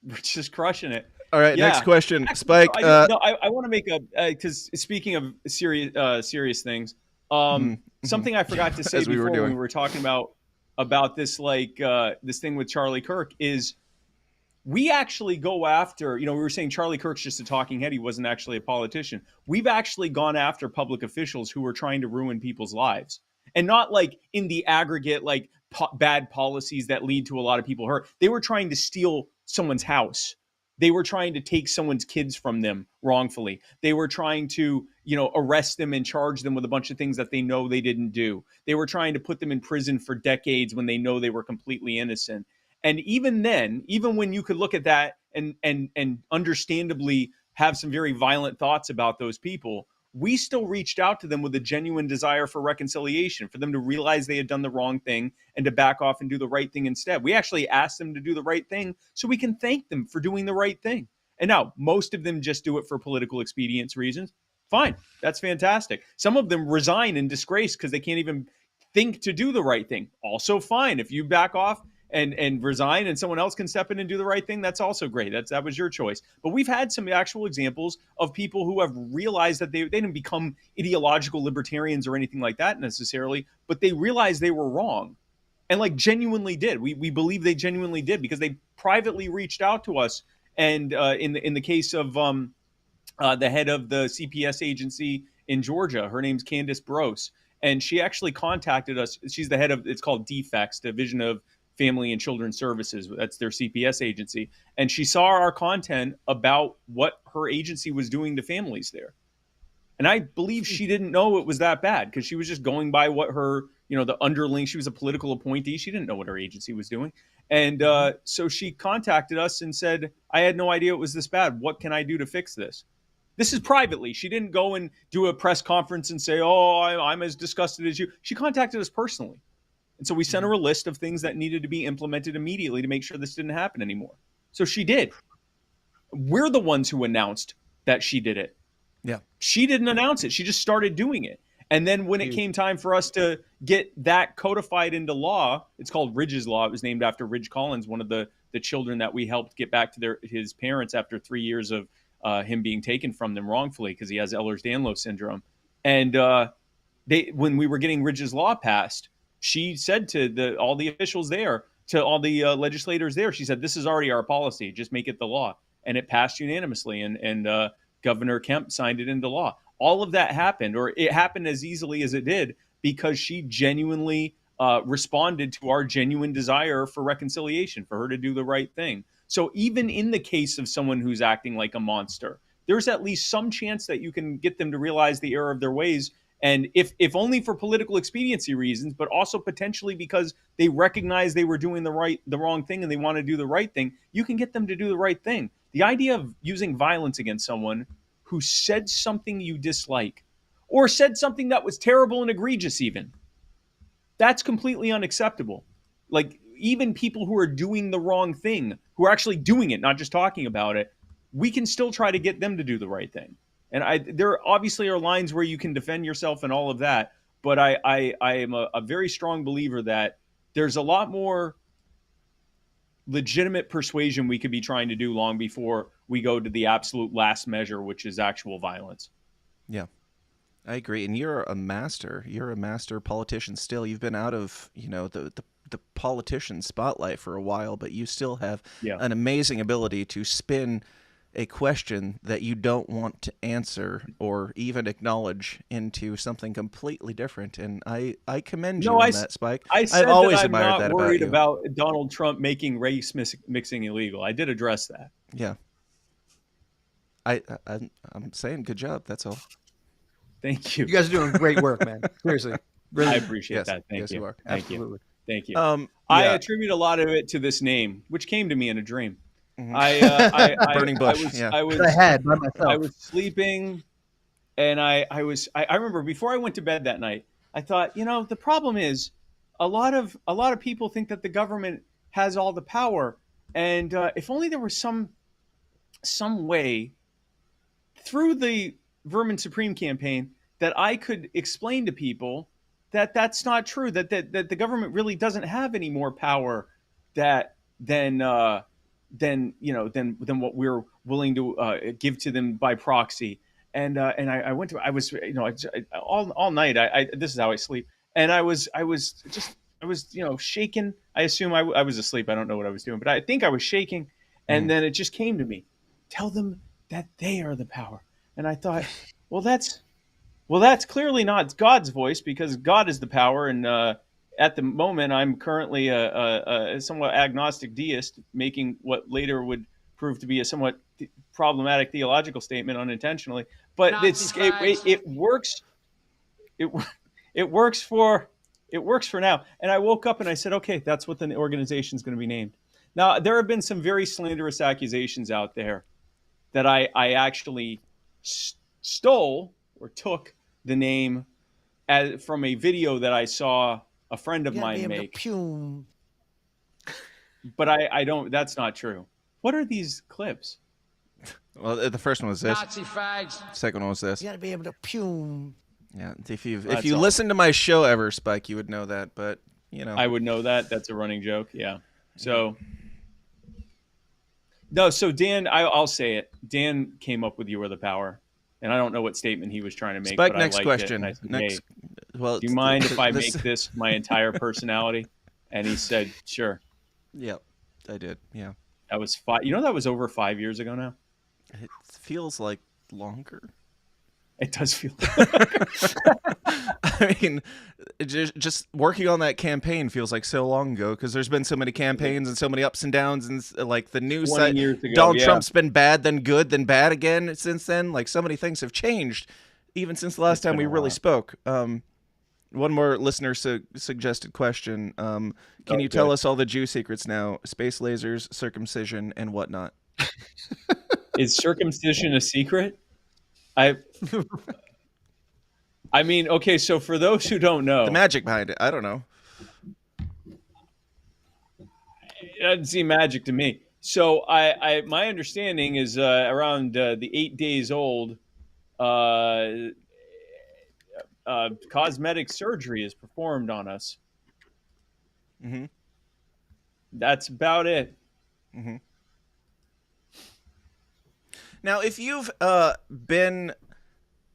We're just crushing it. All right, next question. Spike. I want to make because speaking of serious things, something I forgot to say before when we were talking about this, this thing with Charlie Kirk, is we actually go after, we were saying Charlie Kirk's just a talking head. He wasn't actually a politician. We've actually gone after public officials who were trying to ruin people's lives, and not like in the aggregate, like bad policies that lead to a lot of people hurt. They were trying to steal someone's house. They were trying to take someone's kids from them wrongfully. They were trying to, arrest them and charge them with a bunch of things that they know they didn't do. They were trying to put them in prison for decades when they know they were completely innocent. And even then, even when you could look at that and understandably have some very violent thoughts about those people, we still reached out to them with a genuine desire for reconciliation, for them to realize they had done the wrong thing and to back off and do the right thing instead. We actually asked them to do the right thing so we can thank them for doing the right thing. And now most of them just do it for political expedience reasons. Fine. That's fantastic. Some of them resign in disgrace because they can't even think to do the right thing. Also fine. If you back off and resign and someone else can step in and do the right thing, that's also great. That was your choice. But we've had some actual examples of people who have realized that they didn't become ideological libertarians or anything like that necessarily, but they realized they were wrong and like genuinely did. We believe they genuinely did because they privately reached out to us. And in the case of the head of the CPS agency in Georgia, her name's Candace Brose, and she actually contacted us. She's the head of, it's called DFACS, Division of Family and Children's Services. That's their CPS agency. And she saw our content about what her agency was doing to families there. And I believe she didn't know it was that bad because she was just going by what her, the underling, she was a political appointee. She didn't know what her agency was doing. And so she contacted us and said, I had no idea it was this bad. What can I do to fix this? This is privately. She didn't go and do a press conference and say, oh, I'm as disgusted as you. She contacted us personally. And so we sent her a list of things that needed to be implemented immediately to make sure this didn't happen anymore. So she did. We're the ones who announced that she did it. Yeah. She didn't announce it. She just started doing it. And then when it came time for us to get that codified into law, it's called Ridge's Law. It was named after Ridge Collins, one of the children that we helped get back to his parents after 3 years of him being taken from them wrongfully because he has Ehlers-Danlos syndrome. And when we were getting Ridge's Law passed, she said to all the officials there, to all the legislators there, she said, this is already our policy. Just make it the law. And it passed unanimously. And Governor Kemp signed it into law. All of that happened, or it happened as easily as it did, because she genuinely responded to our genuine desire for reconciliation, for her to do the right thing. So even in the case of someone who's acting like a monster, there's at least some chance that you can get them to realize the error of their ways. And if only for political expediency reasons, but also potentially because they recognize they were doing the wrong thing and they want to do the right thing, you can get them to do the right thing. The idea of using violence against someone who said something you dislike or said something that was terrible and egregious even, that's completely unacceptable. Like, even people who are doing the wrong thing, who are actually doing it, not just talking about it, we can still try to get them to do the right thing. And there obviously are lines where you can defend yourself and all of that, but I am a very strong believer that there's a lot more legitimate persuasion we could be trying to do long before we go to the absolute last measure, which is actual violence. Yeah, I agree. And you're a master politician still. You've been out of, the politician spotlight for a while, but you still have an amazing ability to spin a question that you don't want to answer or even acknowledge into something completely different. And I commend you on that, Spike. I've always that I'm admired not that worried about about Donald Trump making race mixing illegal. I did address that. Yeah. I'm saying good job. That's all. Thank you. You guys are doing great work, man. Seriously. Really. I appreciate that. Thank you. You are. Thank Absolutely. you. Thank you. Yeah. I attribute a lot of it to this name, which came to me in a dream. Mm-hmm. Burning bush. I had by myself. I was sleeping, and I remember before I went to bed that night, I thought, the problem is a lot of people think that the government has all the power, and if only there was some way through the Vermin Supreme campaign that I could explain to people that that's not true, that the government really doesn't have any more power than what we're willing to give to them by proxy. And I went to, I was, all night, this is how I sleep. And I was shaking. I assume I was asleep. I don't know what I was doing, but I think I was shaking. And then it just came to me, tell them that they are the power. And I thought, well, that's clearly not God's voice, because God is the power. And at the moment, I'm currently a somewhat agnostic deist, making what later would proved to be a somewhat problematic theological statement unintentionally. But it works. It works for now. And I woke up and I said, okay, that's what the organization is going to be named. Now, there have been some very slanderous accusations out there that I actually stole or took the name from a video that I saw a friend of mine make. But I don't. That's not true. What are these clips? Well, the first one was this. Nazi fags. Second one was this. You gotta be able to pume. Yeah, if you listen to my show ever, Spike, you would know that. But I would know that. That's a running joke. Yeah. So no. So Dan, I'll say it. Dan came up with "You Are the Power," and I don't know what statement he was trying to make. Spike, but next I liked question. It, and I said, next. Hey, well, do you mind if I make this my entire personality? And he said, "Sure." Yep, I did. Yeah. That was that was over 5 years ago now. It feels like longer. It does feel. I mean, just working on that campaign feels like so long ago because there's been so many campaigns and so many ups and downs, and like the news side. Donald Trump's been bad, then good, then bad again since then. Like so many things have changed, even since the last time we really spoke. One more listener suggested question. Can you tell us all the Jew secrets now? Space lasers, circumcision, and whatnot. Is circumcision a secret? I mean, okay, so for those who don't know, the magic behind it, I don't know. It doesn't seem magic to me. So my understanding is around the 8 days old, cosmetic surgery is performed on us. Mm-hmm. That's about it. Mm-hmm. Now, if you've been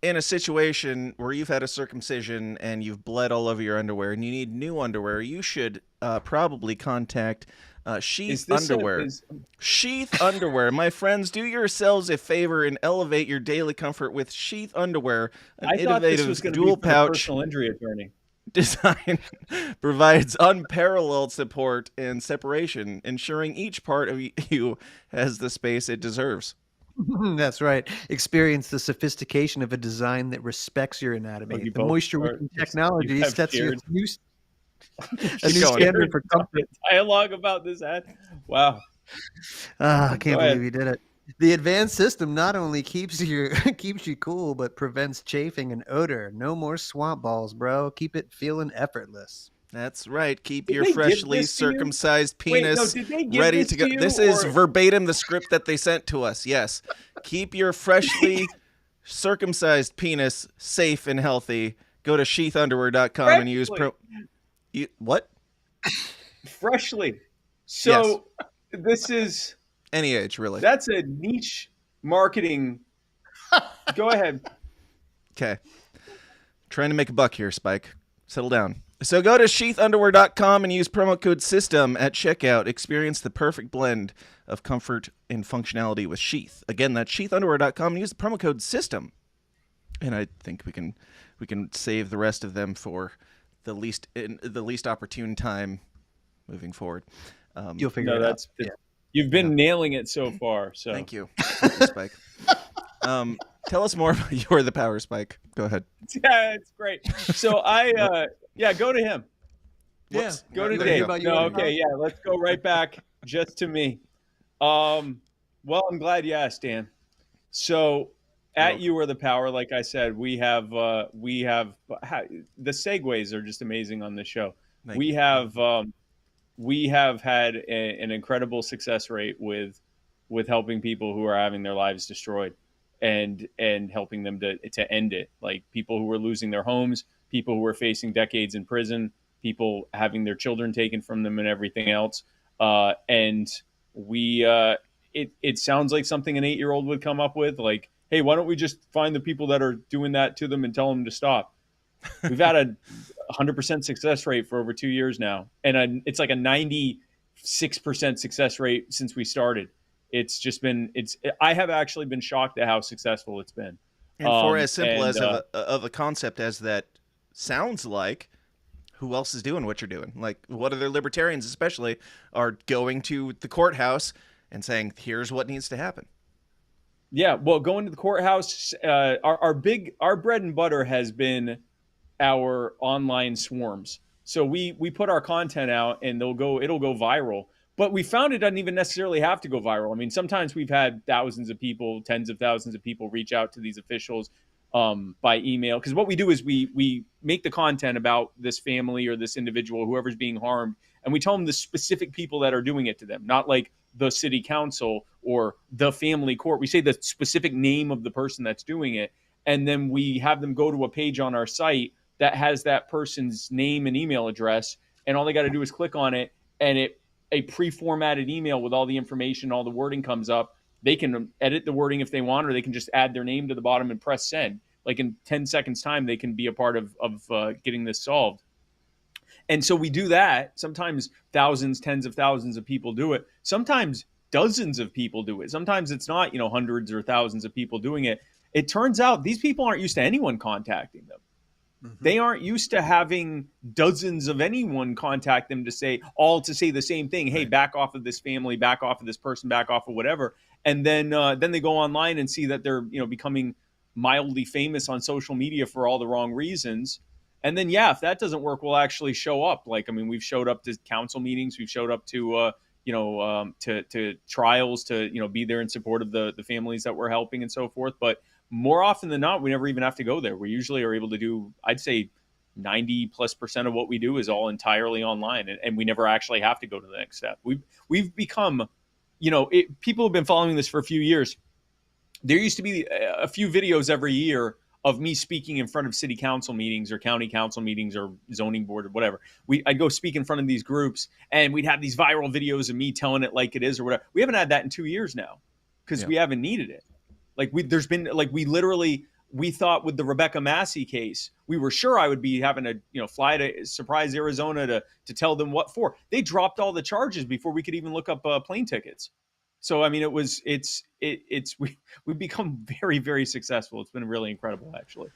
in a situation where you've had a circumcision and you've bled all over your underwear and you need new underwear, you should probably contact Sheath Underwear. Sheath Underwear. My friends, do yourselves a favor and elevate your daily comfort with Sheath Underwear, an innovative dual pouch personal injury attorney design provides unparalleled support and separation, ensuring each part of you has the space it deserves. That's right. Experience the sophistication of a design that respects your anatomy. The moisture-wicking technology sets you a new standard for comfort. Dialogue about this ad. Wow. I can't believe you did it. The advanced system not only keeps you cool, but prevents chafing and odor. No more swamp balls, bro. Keep it feeling effortless. That's right. Keep your freshly circumcised penis ready to go. This is is verbatim the script that they sent to us. Yes. Keep your freshly circumcised penis safe and healthy. Go to sheathunderwear.com and use what? Freshly. So this is any age, really. That's a niche marketing. Go ahead. Okay. Trying to make a buck here, Spike. Settle down. So go to sheathunderwear.com and use promo code SYSTEM at checkout. Experience the perfect blend of comfort and functionality with Sheath. Again, that's sheathunderwear.com and use the promo code SYSTEM. And I think we can save the rest of them for the least opportune time moving forward. You'll figure it out. You've been nailing it so far. So thank you, Spike. Tell us more about You Are the Power, Spike. Go ahead. Yeah, it's great. So go to him. Let's go to Dave. Let's go right back just to me. Well, I'm glad you asked, Dan. So at You Are the Power, like I said, we have the segues are just amazing on this show. We have had an incredible success rate with helping people who are having their lives destroyed and helping them to end it. Like people who are losing their homes, people who are facing decades in prison, people having their children taken from them and everything else. And it sounds like something an 8-year-old would come up with, like, hey, why don't we just find the people that are doing that to them and tell them to stop? We've had a 100% success rate for over 2 years now. And it's like a 96% success rate since we started. It's just been, I have actually been shocked at how successful it's been. And for as simple of a concept as that sounds like, who else is doing what you're doing? Like, what other libertarians especially are going to the courthouse and saying, here's what needs to happen. Yeah, well, going to the courthouse, our bread and butter has been our online swarms. So we put our content out and it'll go viral. But we found it doesn't even necessarily have to go viral. I mean, sometimes we've had thousands of people, tens of thousands of people reach out to these officials by email. Because what we do is we make the content about this family or this individual, whoever's being harmed, and we tell them the specific people that are doing it to them, not like the city council or the family court. We say the specific name of the person that's doing it, and then we have them go to a page on our site that has that person's name and email address, and all they got to do is click on it, and a pre-formatted email with all the information, all the wording comes up. They can edit the wording if they want, or they can just add their name to the bottom and press send. Like in 10 seconds time, they can be a part of getting this solved. And so we do that. Sometimes thousands, tens of thousands of people do it. Sometimes dozens of people do it. Sometimes it's not, hundreds or thousands of people doing it. It turns out these people aren't used to anyone contacting them. Mm-hmm. They aren't used to having dozens of anyone contact them to say the same thing. Hey, back off of this family, back off of this person, back off of whatever. And then they go online and see that they're becoming mildly famous on social media for all the wrong reasons. And then, if that doesn't work, we'll actually show up. We've showed up to council meetings. We've showed up to to trials to be there in support of the families that we're helping and so forth. But more often than not, we never even have to go there. We usually are able to do, I'd say, 90+% of what we do is all entirely online, and we never actually have to go to the next step. We've become, people have been following this for a few years. There used to be a few videos every year of me speaking in front of city council meetings or county council meetings or zoning board or whatever. I'd go speak in front of these groups, and we'd have these viral videos of me telling it like it is or whatever. We haven't had that in 2 years now because we haven't needed it. We thought with the Rebecca Massey case, we were sure I would be having to, fly to surprise Arizona to tell them what for. They dropped all the charges before we could even look up plane tickets. So, I mean, we've become very, very successful. It's been really incredible, actually.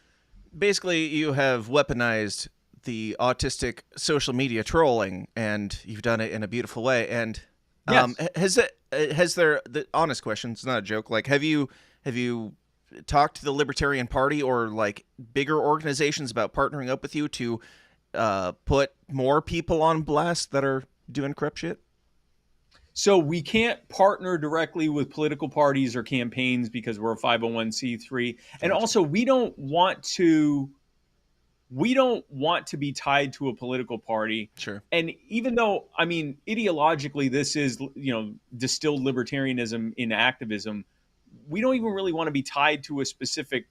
Basically, you have weaponized the autistic social media trolling, and you've done it in a beautiful way. And has there, the honest question, it's not a joke, like, have you talked to the Libertarian Party or like bigger organizations about partnering up with you to put more people on blast that are doing corrupt shit? So we can't partner directly with political parties or campaigns because we're a 501c3. And also we don't want to be tied to a political party. Sure. And even though, I mean, ideologically, this is, distilled libertarianism in activism, we don't even really want to be tied to a specific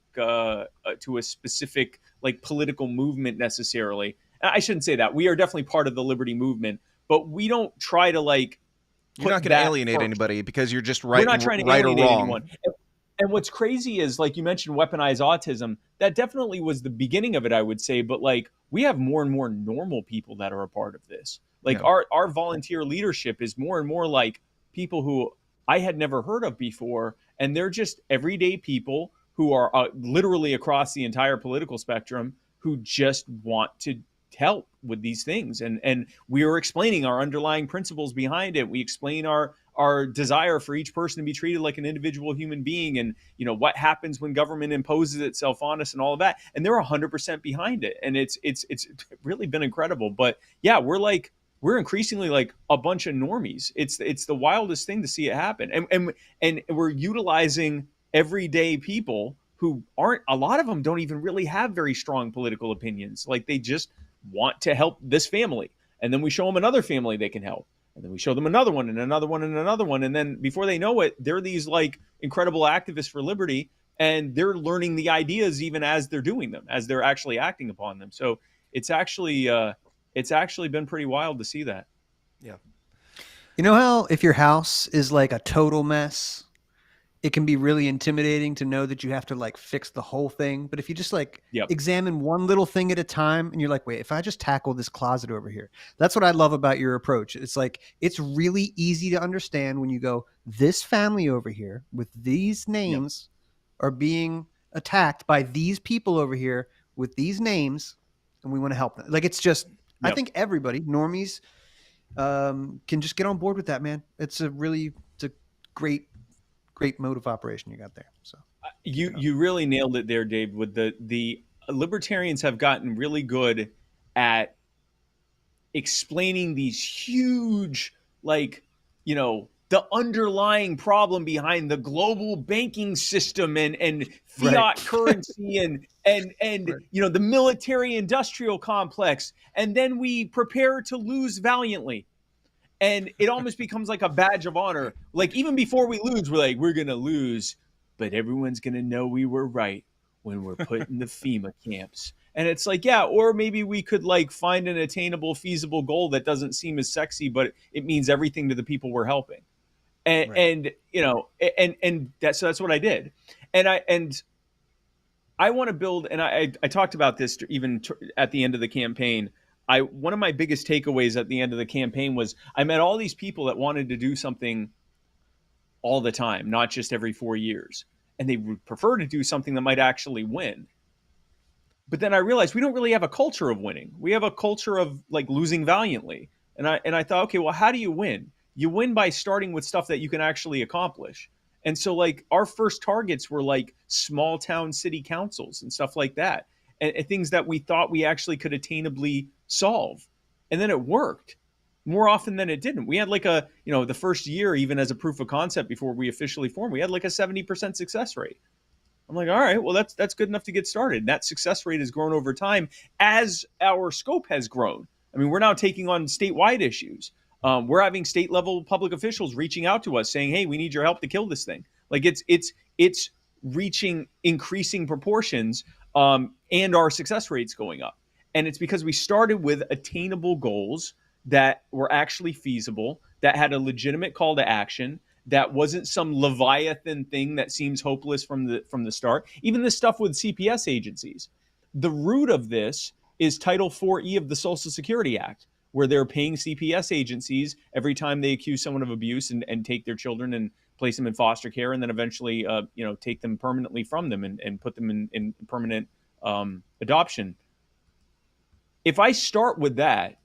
like political movement necessarily. I shouldn't say that. We are definitely part of the liberty movement, but we don't try to like, you're not going to alienate anybody because you're just right, we're not trying to right or alienate wrong. anyone. And what's crazy is, like you mentioned, weaponized autism. That definitely was the beginning of it, I would say. But like, we have more and more normal people that are a part of this. Like our volunteer leadership is more and more like people who I had never heard of before. And they're just everyday people who are literally across the entire political spectrum who just want to help with these things. And we are explaining our underlying principles behind it. We explain our desire for each person to be treated like an individual human being, and what happens when government imposes itself on us and all of that. And they're 100% behind it. And it's really been incredible. But yeah, we're increasingly like a bunch of normies. It's the wildest thing to see it happen. And we're utilizing everyday people who aren't, a lot of them don't even really have very strong political opinions. Like they just want to help this family. And then we show them another family they can help. And then we show them another one and another one and another one. And then before they know it, they're these like incredible activists for liberty. And they're learning the ideas even as they're doing them, as they're actually acting upon them. So it's actually been pretty wild to see that. Yeah. You know how if your house is like a total mess, it can be really intimidating to know that you have to like fix the whole thing. But if you just like examine one little thing at a time and you're like, wait, if I just tackle this closet over here, that's what I love about your approach. It's like, it's really easy to understand when you go, this family over here with these names are being attacked by these people over here with these names, and we want to help them. Like, it's just, I think everybody, normies, can just get on board with that, man. It's a great mode of operation you got there. So you really nailed it there, Dave. With the libertarians have gotten really good at explaining these huge, like, the underlying problem behind the global banking system and fiat currency and the military industrial complex. And then we prepare to lose valiantly. And it almost becomes like a badge of honor. Like, even before we lose, we're like, we're going to lose, but everyone's going to know we were right when we're put in the FEMA camps. And it's like, yeah, or maybe we could like find an attainable, feasible goal that doesn't seem as sexy, but it means everything to the people we're helping. And that's what I did. And I want to build, and I talked about this even at the end of the campaign. One of my biggest takeaways at the end of the campaign was I met all these people that wanted to do something all the time, not just every 4 years. And they would prefer to do something that might actually win. But then I realized we don't really have a culture of winning. We have a culture of like losing valiantly. And I thought, okay, well, how do you win? You win by starting with stuff that you can actually accomplish. And so like our first targets were like small town city councils and stuff like that. And things that we thought we actually could attainably solve. And then it worked more often than it didn't. We had like the first year, even as a proof of concept before we officially formed, we had like a 70% success rate. I'm like, all right, well, that's good enough to get started. And that success rate has grown over time as our scope has grown. I mean, we're now taking on statewide issues. We're having state level public officials reaching out to us saying, hey, we need your help to kill this thing. Like it's reaching increasing proportions, and our success rates going up. And it's because we started with attainable goals that were actually feasible, that had a legitimate call to action, that wasn't some Leviathan thing that seems hopeless from the start. Even the stuff with CPS agencies. The root of this is Title 4E of the Social Security Act, where they're paying CPS agencies every time they accuse someone of abuse and take their children and place them in foster care, and then eventually take them permanently from them and put them in permanent adoption. If I start with that,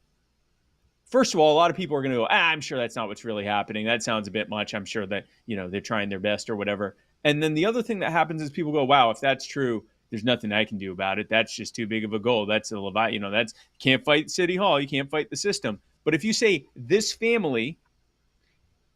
first of all, a lot of people are going to go, I'm sure that's not what's really happening. That sounds a bit much. I'm sure that, they're trying their best or whatever. And then the other thing that happens is people go, wow, if that's true, there's nothing I can do about it. That's just too big of a goal. That's a Leviathan, you can't fight City Hall. You can't fight the system. But if you say this family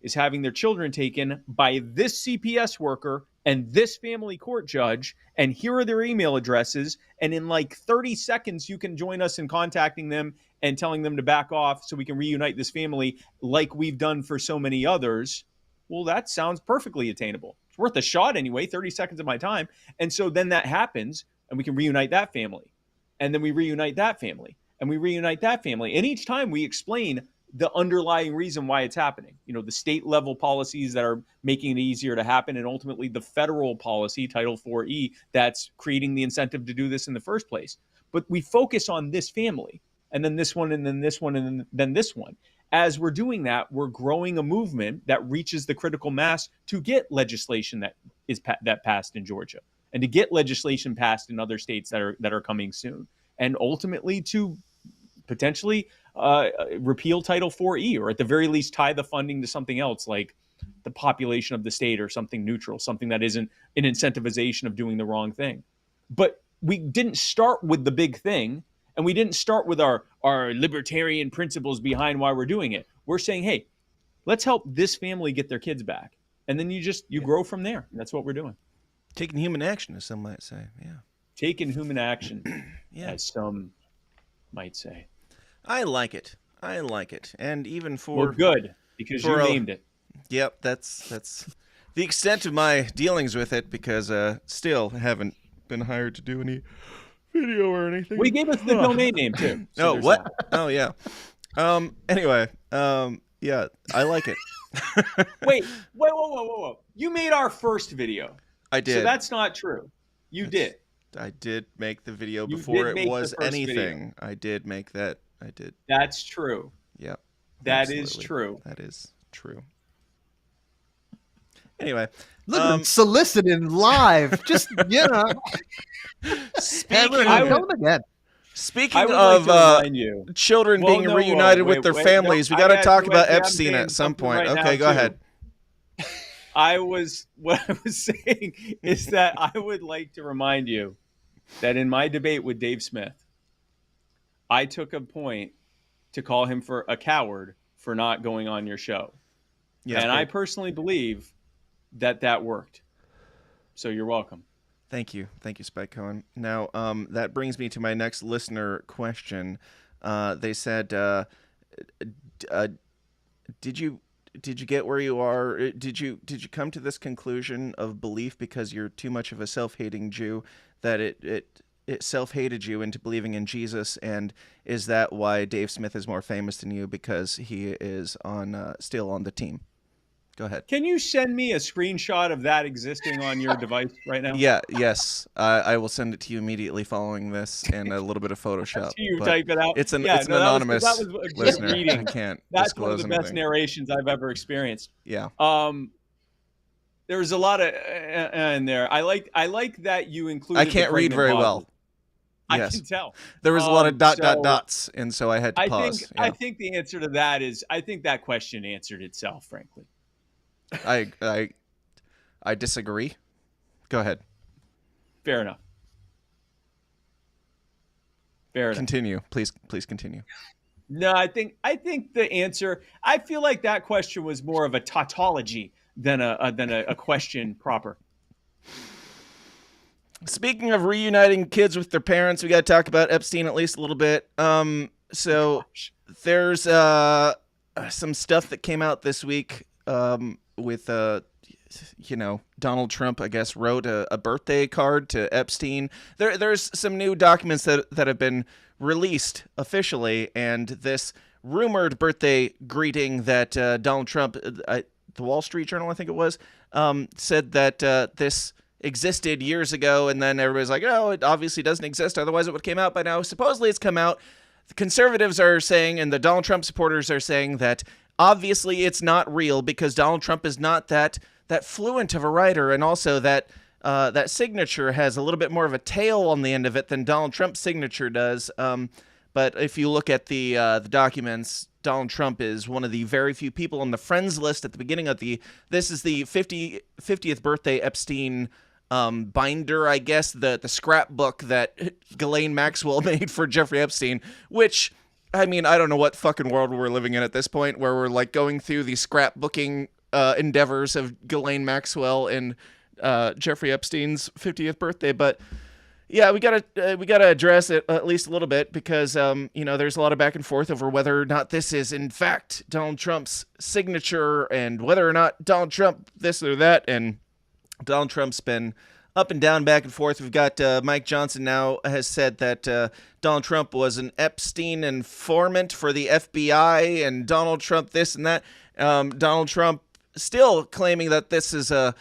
is having their children taken by this CPS worker and this family court judge, and here are their email addresses, and in like 30 seconds, you can join us in contacting them and telling them to back off so we can reunite this family like we've done for so many others, well, that sounds perfectly attainable. It's worth a shot anyway, 30 seconds of my time. And so then that happens, and we can reunite that family. And then we reunite that family, and we reunite that family. And each time we explain the underlying reason why it's happening. The state level policies that are making it easier to happen, and ultimately the federal policy, Title 4E, that's creating the incentive to do this in the first place. But we focus on this family, and then this one, and then this one, and then this one. As we're doing that, we're growing a movement that reaches the critical mass to get legislation that passed in Georgia, and to get legislation passed in other states that are coming soon, and ultimately to potentially repeal Title 4E, or at the very least tie the funding to something else like the population of the state or something neutral, something that isn't an incentivization of doing the wrong thing. But we didn't start with the big thing, and we didn't start with our libertarian principles behind why we're doing it. We're saying, hey, let's help this family get their kids back. And then you grow from there. And that's what we're doing. Taking human action, as some might say. Yeah. Taking human action, as some might say. I like it. And even for... Well, good, because you named it. Yep, that's the extent of my dealings with it, because still haven't been hired to do any video or anything. We gave us the domain name, too. So what? That. Oh, yeah. Anyway, yeah, I like it. Wait, whoa. You made our first video. I did. So that's not true. You did. I did make the video before it was anything. Video. I did make that. I did. That's true. Yep. That is true. That is true. Anyway. Look at them soliciting live. Just, Speaking of children being reunited with their families, we got to talk about Epstein at some point. Okay, go ahead. what I was saying is that I would like to remind you that in my debate with Dave Smith, I took a point to call him for a coward for not going on your show. Yes, and but I personally believe that worked. So you're welcome. Thank you, Spike Cohen. Now, that brings me to my next listener question. They said, "Did you get where you are? Did you come to this conclusion of belief because you're too much of a self-hating Jew that it self-hated you into believing in Jesus? And is that why Dave Smith is more famous than you because he is still on the team?" Go ahead. Can you send me a screenshot of that existing on your device right now? Yes. I will send it to you immediately following this and a little bit of Photoshop. You type it out. It's an anonymous that was listener. reading. I can't That's disclose one of the best anything. narrations I've ever experienced. Yeah. There was a lot of in there. I like that you included. I can't read very well. Yes. I can tell. There was a lot of dots, and so I had to pause. I think the answer to that is I think that question answered itself, frankly. I disagree. Go ahead. Fair enough. Continue. Please continue. No, I think the answer, I feel like that question was more of a tautology than a question proper. Speaking of reuniting kids with their parents, we got to talk about Epstein at least a little bit. So there's some stuff that came out this week with Donald Trump, I guess, wrote a birthday card to Epstein. There's some new documents that have been released officially, and this rumored birthday greeting that Donald Trump, the Wall Street Journal, I think it was, said that this existed years ago, and then everybody's like, oh, it obviously doesn't exist, otherwise it would have came out by now. Supposedly it's come out. The conservatives are saying, and the Donald Trump supporters are saying that obviously it's not real because Donald Trump is not that fluent of a writer, and also that that signature has a little bit more of a tail on the end of it than Donald Trump's signature does. But if you look at the documents, Donald Trump is one of the very few people on the friends list at the beginning of this is the 50th birthday Epstein binder, I guess, the scrapbook that Ghislaine Maxwell made for Jeffrey Epstein, which, I mean, I don't know what fucking world we're living in at this point where we're like going through the scrapbooking endeavors of Ghislaine Maxwell and Jeffrey Epstein's 50th birthday. But yeah, we gotta address it at least a little bit because there's a lot of back and forth over whether or not this is in fact Donald Trump's signature and whether or not Donald Trump this or that, and Donald Trump's been up and down, back and forth. We've got Mike Johnson now has said that Donald Trump was an Epstein informant for the FBI, and Donald Trump this and that. Donald Trump still claiming that this is a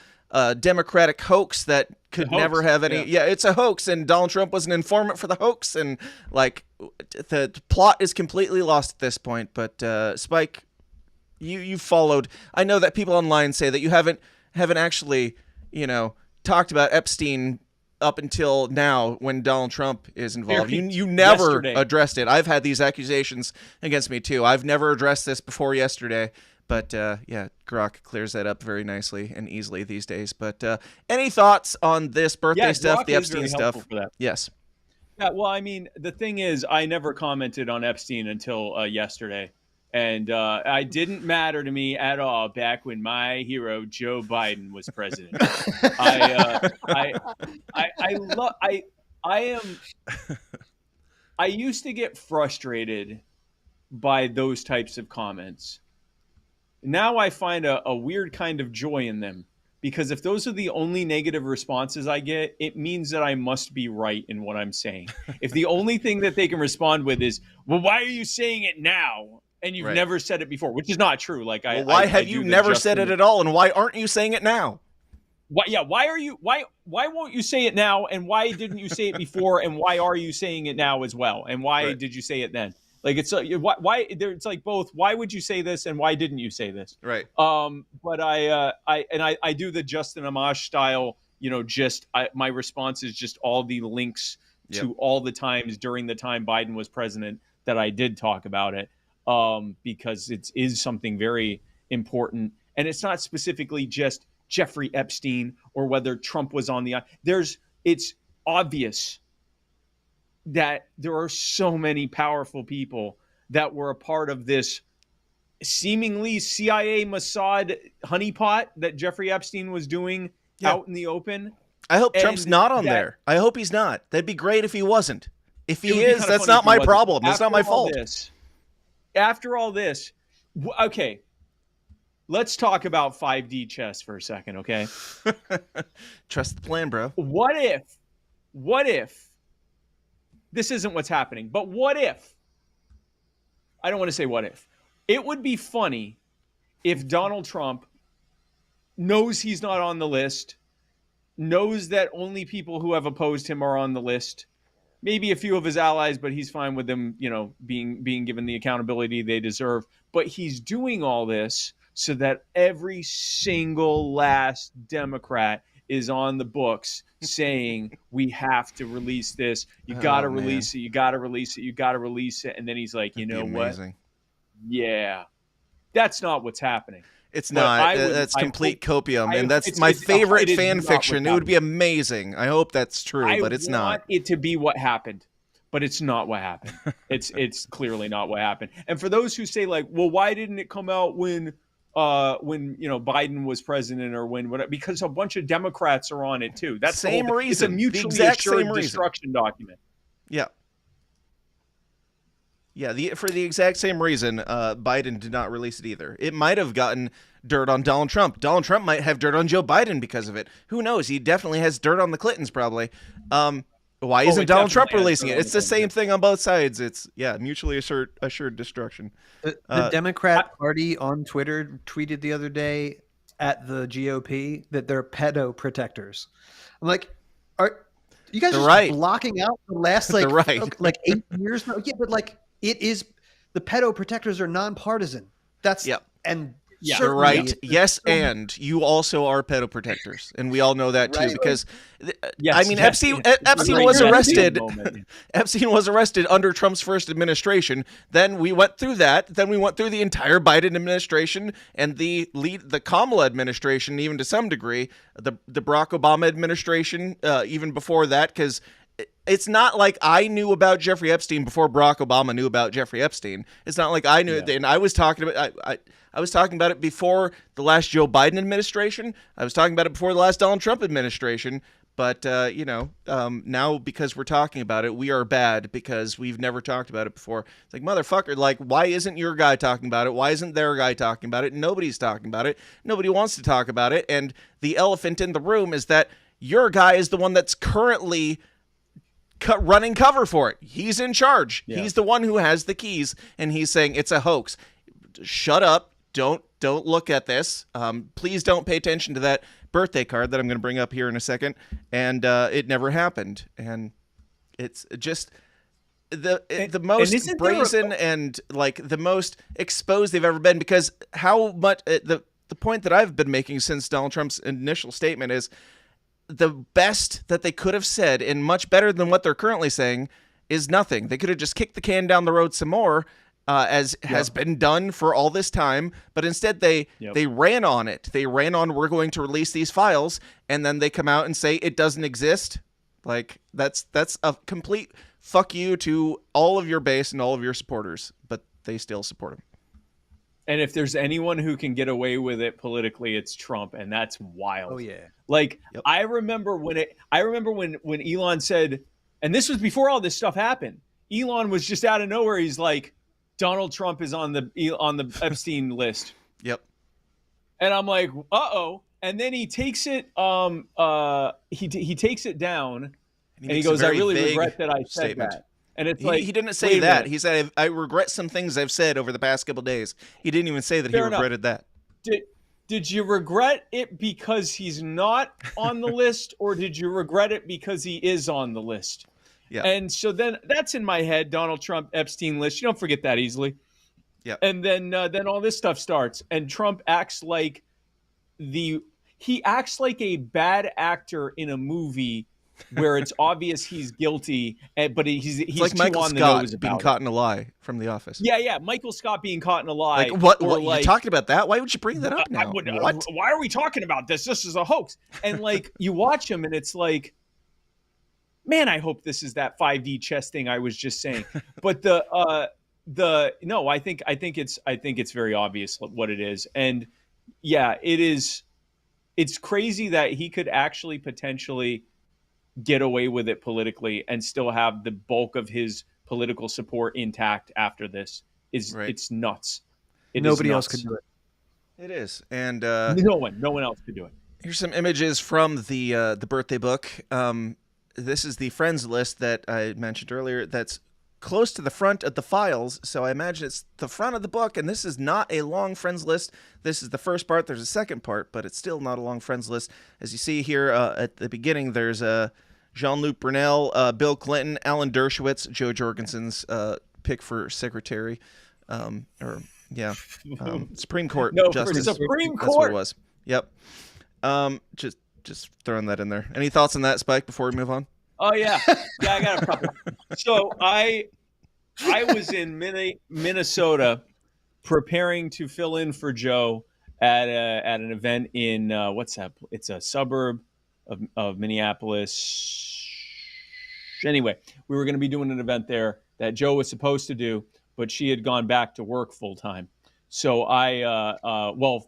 Democratic hoax that could never have any. Yeah, it's a hoax, and Donald Trump was an informant for the hoax, and like the plot is completely lost at this point. But Spike, you followed. I know that people online say that you haven't actually talked about Epstein up until now when Donald Trump is involved. You never addressed it. I've had these accusations against me too. I've never addressed this before yesterday. But Grok clears that up very nicely and easily these days. But any thoughts on this birthday stuff, Grok the Epstein stuff? for that. Yes. Yeah, well, I mean, the thing is, I never commented on Epstein until yesterday. And it didn't matter to me at all back when my hero Joe Biden was president. I used to get frustrated by those types of comments. Now I find a weird kind of joy in them, because if those are the only negative responses I get, it means that I must be right in what I'm saying. If the only thing that they can respond with is, well, why are you saying it now? And you've never said it before, which is not true. Like, why have you never said it at all? And why aren't you saying it now? Why won't you say it now? And why didn't you say it before? And why are you saying it now as well? And why did you say it then? Like, it's why it's like both. Why would you say this? And why didn't you say this? Right. But I do the Justin Amash style, my response is just all the links to all the times during the time Biden was president that I did talk about it. Because it is something very important, and it's not specifically just Jeffrey Epstein or whether Trump was on the. It's obvious that there are so many powerful people that were a part of this seemingly CIA Mossad honeypot that Jeffrey Epstein was doing out in the open. I hope Trump's not on there. I hope he's not. That'd be great if he wasn't. If he is, that's not my problem. That's not my fault. After all this, okay, let's talk about 5D chess for a second, okay? Trust the plan, bro. What if, this isn't what's happening, but what if, I don't want to say what if, it would be funny if Donald Trump knows he's not on the list, knows that only people who have opposed him are on the list, maybe a few of his allies, but he's fine with them, being given the accountability they deserve. But he's doing all this so that every single last Democrat is on the books saying, we have to release this. You got to release it. You got to release it. You got to release it. And then he's like, you know what? Yeah, that's not what's happening. It's not. That's complete copium, and that's my favorite fan fiction. It would be amazing. I hope that's true, but it's not. I want it to be what happened, but it's not what happened. It's clearly not what happened. And for those who say like, well, why didn't it come out when Biden was president or whatever? Because a bunch of Democrats are on it too. That's same reason. It's a mutually assured destruction document. Yeah. Yeah, for the exact same reason, Biden did not release it either. It might have gotten dirt on Donald Trump. Donald Trump might have dirt on Joe Biden because of it. Who knows? He definitely has dirt on the Clintons, probably. Why isn't Donald Trump releasing it? It's the same thing on both sides. It's, mutually assured destruction. The Democrat Party on Twitter tweeted the other day at the GOP that they're pedo protectors. I'm like, are you guys just blocking out the last like 8 years? No, yeah, but like, it is, the pedo protectors are nonpartisan. That's and you're right. Yes, and you also are pedo protectors, and we all know that too. Because Epstein was arrested. Epstein was arrested under Trump's first administration. Then we went through that. Then we went through the entire Biden administration and the Kamala administration, even to some degree, the Barack Obama administration, even before that, because. It's not like I knew about Jeffrey Epstein before Barack Obama knew about Jeffrey Epstein. It's not like I knew it, and I was talking about I was talking about it before the last Joe Biden administration. I was talking about it before the last Donald Trump administration. But now because we're talking about it, we are bad because we've never talked about it before. It's like, motherfucker, like, why isn't your guy talking about it? Why isn't their guy talking about it? Nobody's talking about it. Nobody wants to talk about it. And the elephant in the room is that your guy is the one that's currently running cover for it. He's in charge. Yeah. He's the one who has the keys, and he's saying it's a hoax. Shut up. Don't look at this. Please don't pay attention to that birthday card that I'm going to bring up here in a second. And it never happened. And it's just the most brazen and like the most exposed they've ever been, because how much the point that I've been making since Donald Trump's initial statement is the best that they could have said, and much better than what they're currently saying, is nothing. They could have just kicked the can down the road some more, as has been done for all this time. But instead, they ran on it. They ran on, we're going to release these files, and then they come out and say it doesn't exist. Like, that's a complete fuck you to all of your base and all of your supporters, but they still support him. And if there's anyone who can get away with it politically, it's Trump, and that's wild. Oh yeah. Like I remember when Elon said, and this was before all this stuff happened. Elon was just out of nowhere. He's like, Donald Trump is on the Epstein list. Yep. And I'm like, uh-oh. And then he takes it he takes it down, and he goes, I really regret that I said that. And it's he didn't say that. He said, I regret some things I've said over the past couple of days. He didn't even say that he regretted that. Did you regret it because he's not on the list, or did you regret it because he is on the list? Yeah. And so then that's in my head, Donald Trump, Epstein list. You don't forget that easily. Yeah. And then all this stuff starts, and Trump acts like a bad actor in a movie where it's obvious he's guilty, but he's like too Michael on the Scott nose being about caught it. in a lie from The Office. Yeah, Michael Scott being caught in a lie. Like what? Or What like, you're talking about that? Why would you bring that up now? What? Why are we talking about this? This is a hoax. And like you watch him, and it's like, man, I hope this is that 5D chess thing I was just saying. But no, I think it's very obvious what it is. And yeah, it is. It's crazy that he could actually potentially get away with it politically and still have the bulk of his political support intact after this. It's nuts. Nobody else could do it. It is. And no one else could do it. Here's some images from the birthday book. This is the friends list that I mentioned earlier that's close to the front of the files, so I imagine it's the front of the book, and this is not a long friends list. This is the first part. There's a second part, but it's still not a long friends list. As you see here at the beginning, there's Jean-Luc Brunel, Bill Clinton, Alan Dershowitz, Joe Jorgensen's pick for secretary, Supreme Court justice. Supreme That's what it was. Yep. Just throwing that in there. Any thoughts on that, Spike, before we move on? Oh yeah, I got a couple. So I was in Minnesota preparing to fill in for Joe at an event in what's that? It's a suburb of Minneapolis. Anyway, we were going to be doing an event there that Joe was supposed to do, but she had gone back to work full time. So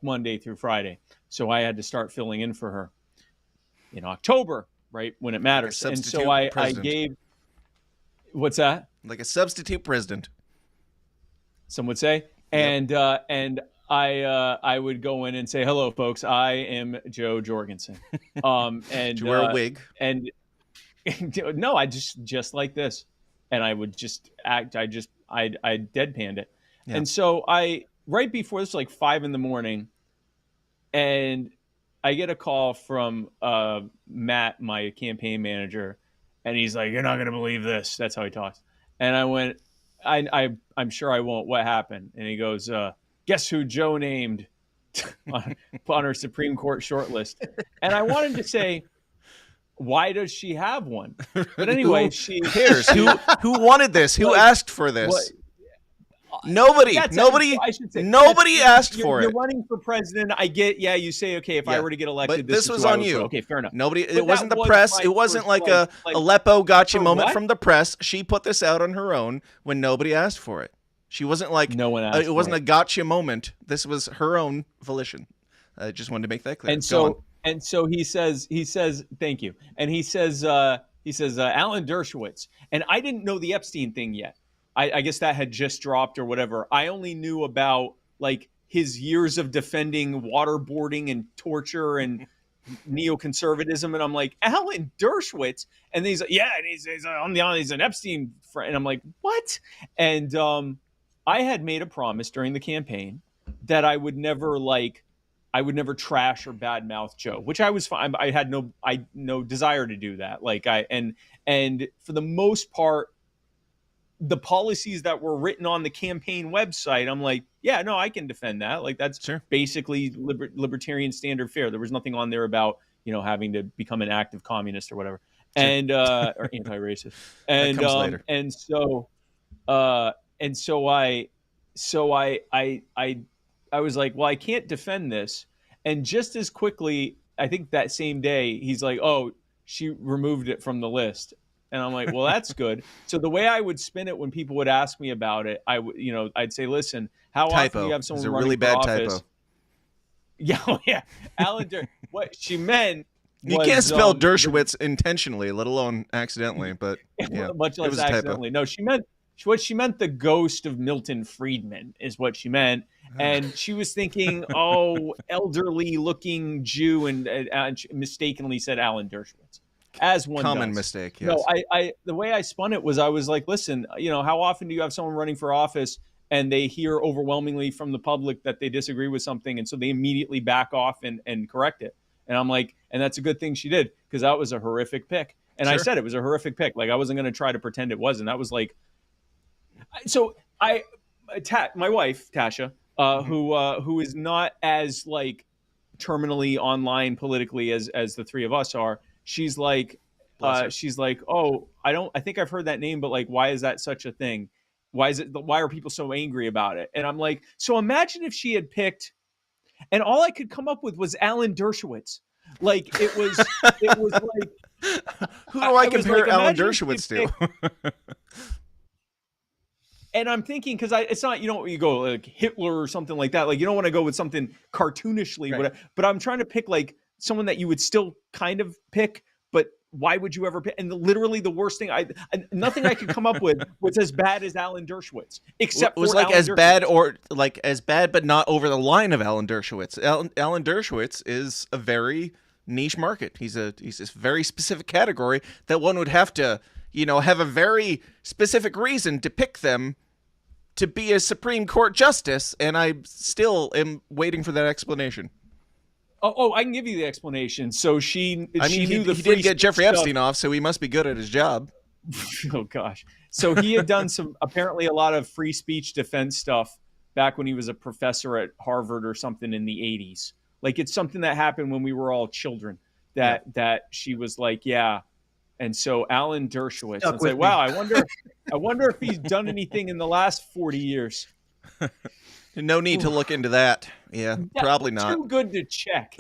Monday through Friday. So I had to start filling in for her in October. Right when it matters, like and so I gave. What's that? Like a substitute president, some would say, and I would go in and say, "Hello, folks. I am Joe Jorgensen." And did you wear a wig? And no, I just like this, and I would just act. I deadpanned it, and so right before this, like 5 a.m, and I get a call from Matt, my campaign manager, and he's like, "You're not going to believe this." That's how he talks. And I went, I'm sure I won't. What happened? And he goes, "Guess who Joe named on her Supreme Court shortlist?" And I wanted to say, why does she have one? But anyway, she cares. Who wanted this? Who asked for this? What? Nobody asked for it. You're running for president. I get, you say, okay, if I were to get elected, but this was on you. Okay, fair enough. It wasn't the press. It wasn't like a Aleppo gotcha moment from the press. She put this out on her own when nobody asked for it. She wasn't like, no one asked. It wasn't a gotcha moment. This was her own volition. I just wanted to make that clear. And so he says, thank you. And he says, Alan Dershowitz. And I didn't know the Epstein thing yet. I guess that had just dropped or whatever. I only knew about like his years of defending waterboarding and torture and neoconservatism. And I'm like, Alan Dershowitz. And he's like, yeah, and he's an Epstein friend. And I'm like, what? And I had made a promise during the campaign that I would never trash or badmouth Joe, which I was fine. I had no desire to do that. And for the most part, the policies that were written on the campaign website, I'm like, yeah, no, I can defend that. Like that's basically libertarian standard fare. There was nothing on there about, having to become an active communist or whatever, and or anti-racist. And that comes later. And so I was like, well, I can't defend this. And just as quickly, I think that same day, he's like, oh, she removed it from the list. And I'm like, well, that's good. So the way I would spin it when people would ask me about it, I'd say, listen, how often do you have someone running really bad for office? Typo. Yeah. Alan what she meant you can't spell Dershowitz intentionally, let alone accidentally, but yeah, much less accidentally. No, what she meant the ghost of Milton Friedman is what she meant. And she was thinking, elderly looking Jew, and she mistakenly said Alan Dershowitz. As one common does. mistake. Yes. No, I the way I spun it was I was like, listen, how often do you have someone running for office and they hear overwhelmingly from the public that they disagree with something, and so they immediately back off and correct it. And I'm like, and that's a good thing she did, because that was a horrific pick. And I said it was a horrific pick. Like I wasn't going to try to pretend it wasn't. That was like, so my wife Tasha, who is not as like terminally online politically as the three of us are. She's like, Bless her. she's like, "Oh, I think I've heard that name, but like, why is that such a thing? Why are people so angry about it?" And I'm like, so imagine if she had picked, and all I could come up with was Alan Dershowitz. Like it was like, who do I compare like, Alan imagine if she Dershowitz had to? picked- And I'm thinking, because it's not, you go like Hitler or something like that. Like you don't want to go with something cartoonishly, Right. whatever. But I'm trying to pick like someone that you would still kind of pick, but why would you ever pick? And literally the worst thing, nothing I could come up with was as bad as Alan Dershowitz, except was for like Alan as Dershowitz. bad or like as bad, but not over the line of Alan Dershowitz. Alan Dershowitz is a very niche market. He's a very specific category that one would have to, have a very specific reason to pick them to be a Supreme Court justice, and I still am waiting for that explanation. Oh, I can give you the explanation. So she knew he the did free get Jeffrey stuff. Epstein off, so he must be good at his job. Oh gosh. So he had done apparently a lot of free speech defense stuff back when he was a professor at Harvard or something in the 80s. Like it's something that happened when we were all children that she was like, yeah. And so Alan Dershowitz, Stuck it's like, with wow, me. I wonder if he's done anything in the last 40 years. No need to look into that. Yeah, probably not. Too good to check.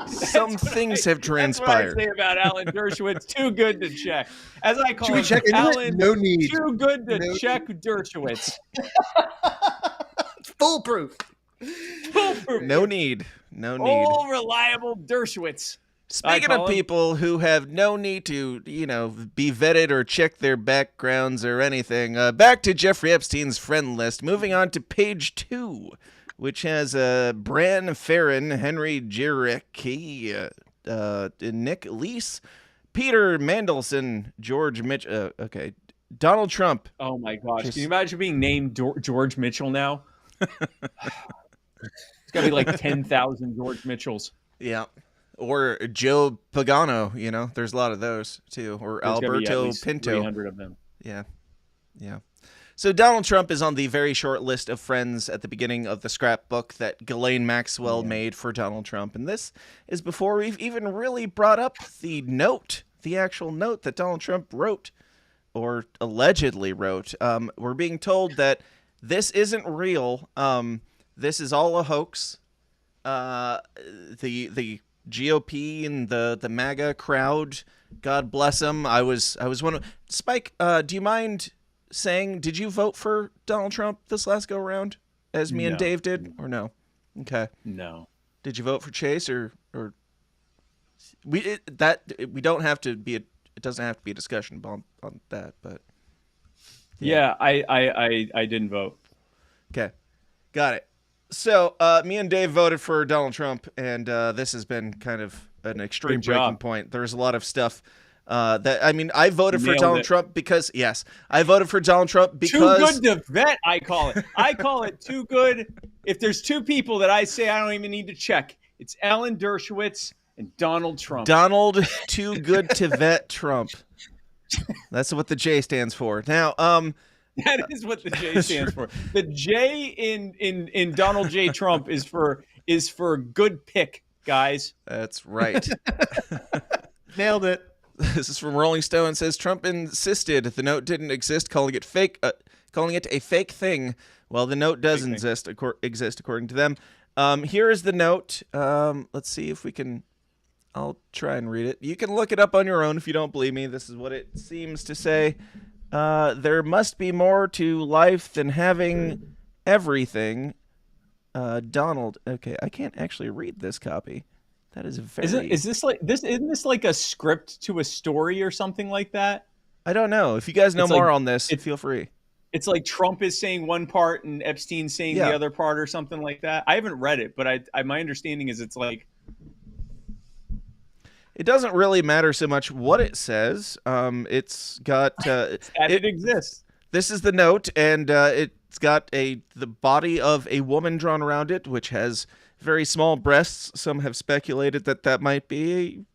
Some things have transpired. That's what I say about Alan Dershowitz. Too good to check. As I call Should we him, check into it? Alan, No need. too good to No check Dershowitz. Foolproof. Foolproof. No need. No need. All reliable Dershowitz. Speaking of people who have no need to, be vetted or check their backgrounds or anything, back to Jeffrey Epstein's friend list. Moving on to page 2, which has Bran Farron, Henry Jarecki, Nick Leese, Peter Mandelson, George Mitch. Okay, Donald Trump. Oh my gosh! Can you imagine being named George Mitchell now? It's got to be like 10,000 George Mitchells. Yeah. Or Joe Pagano, there's a lot of those too. Or There's gotta be at Alberto least Pinto. 300 of them. Yeah. Yeah. So Donald Trump is on the very short list of friends at the beginning of the scrapbook that Ghislaine Maxwell made for Donald Trump. And this is before we've even really brought up the actual note that Donald Trump wrote or allegedly wrote. We're being told that this isn't real. This is all a hoax. The GOP and the MAGA crowd, God bless them. I was one of Spike. Do you mind saying, did you vote for Donald Trump this last go around, as me and Dave did, or no? Okay. No. Did you vote for Chase or we don't have to be it doesn't have to be a discussion on that, but yeah, I didn't vote. Okay, got it. So, me and Dave voted for Donald Trump, and this has been kind of an extreme breaking point. There's a lot of stuff I voted for Donald Trump because, I voted for Donald Trump because... Too good to vet, I call it. I call it too good. If there's two people that I say I don't even need to check, it's Alan Dershowitz and Donald Trump. Donald, too good to vet Trump. That's what the J stands for. Now, that is what the J stands for. The J in Donald J. Trump is for good pick, guys. That's right. Nailed it. This is from Rolling Stone. It says Trump insisted the note didn't exist, calling it a fake thing. Well, the note does exist according to them. Here is the note. Let's see if we can. I'll try and read it. You can look it up on your own if you don't believe me. This is what it seems to say. There must be more to life than having everything. Donald. Okay, I can't actually read this copy. That is very. Isn't this like a script to a story or something like that? I don't know. If you guys know more on this, feel free. It's like Trump is saying one part and Epstein saying the other part or something like that. I haven't read it, but my understanding is it's like. It doesn't really matter so much what it says. It's got it exists. This is the note, and it's got the body of a woman drawn around it, which has very small breasts. Some have speculated that might be,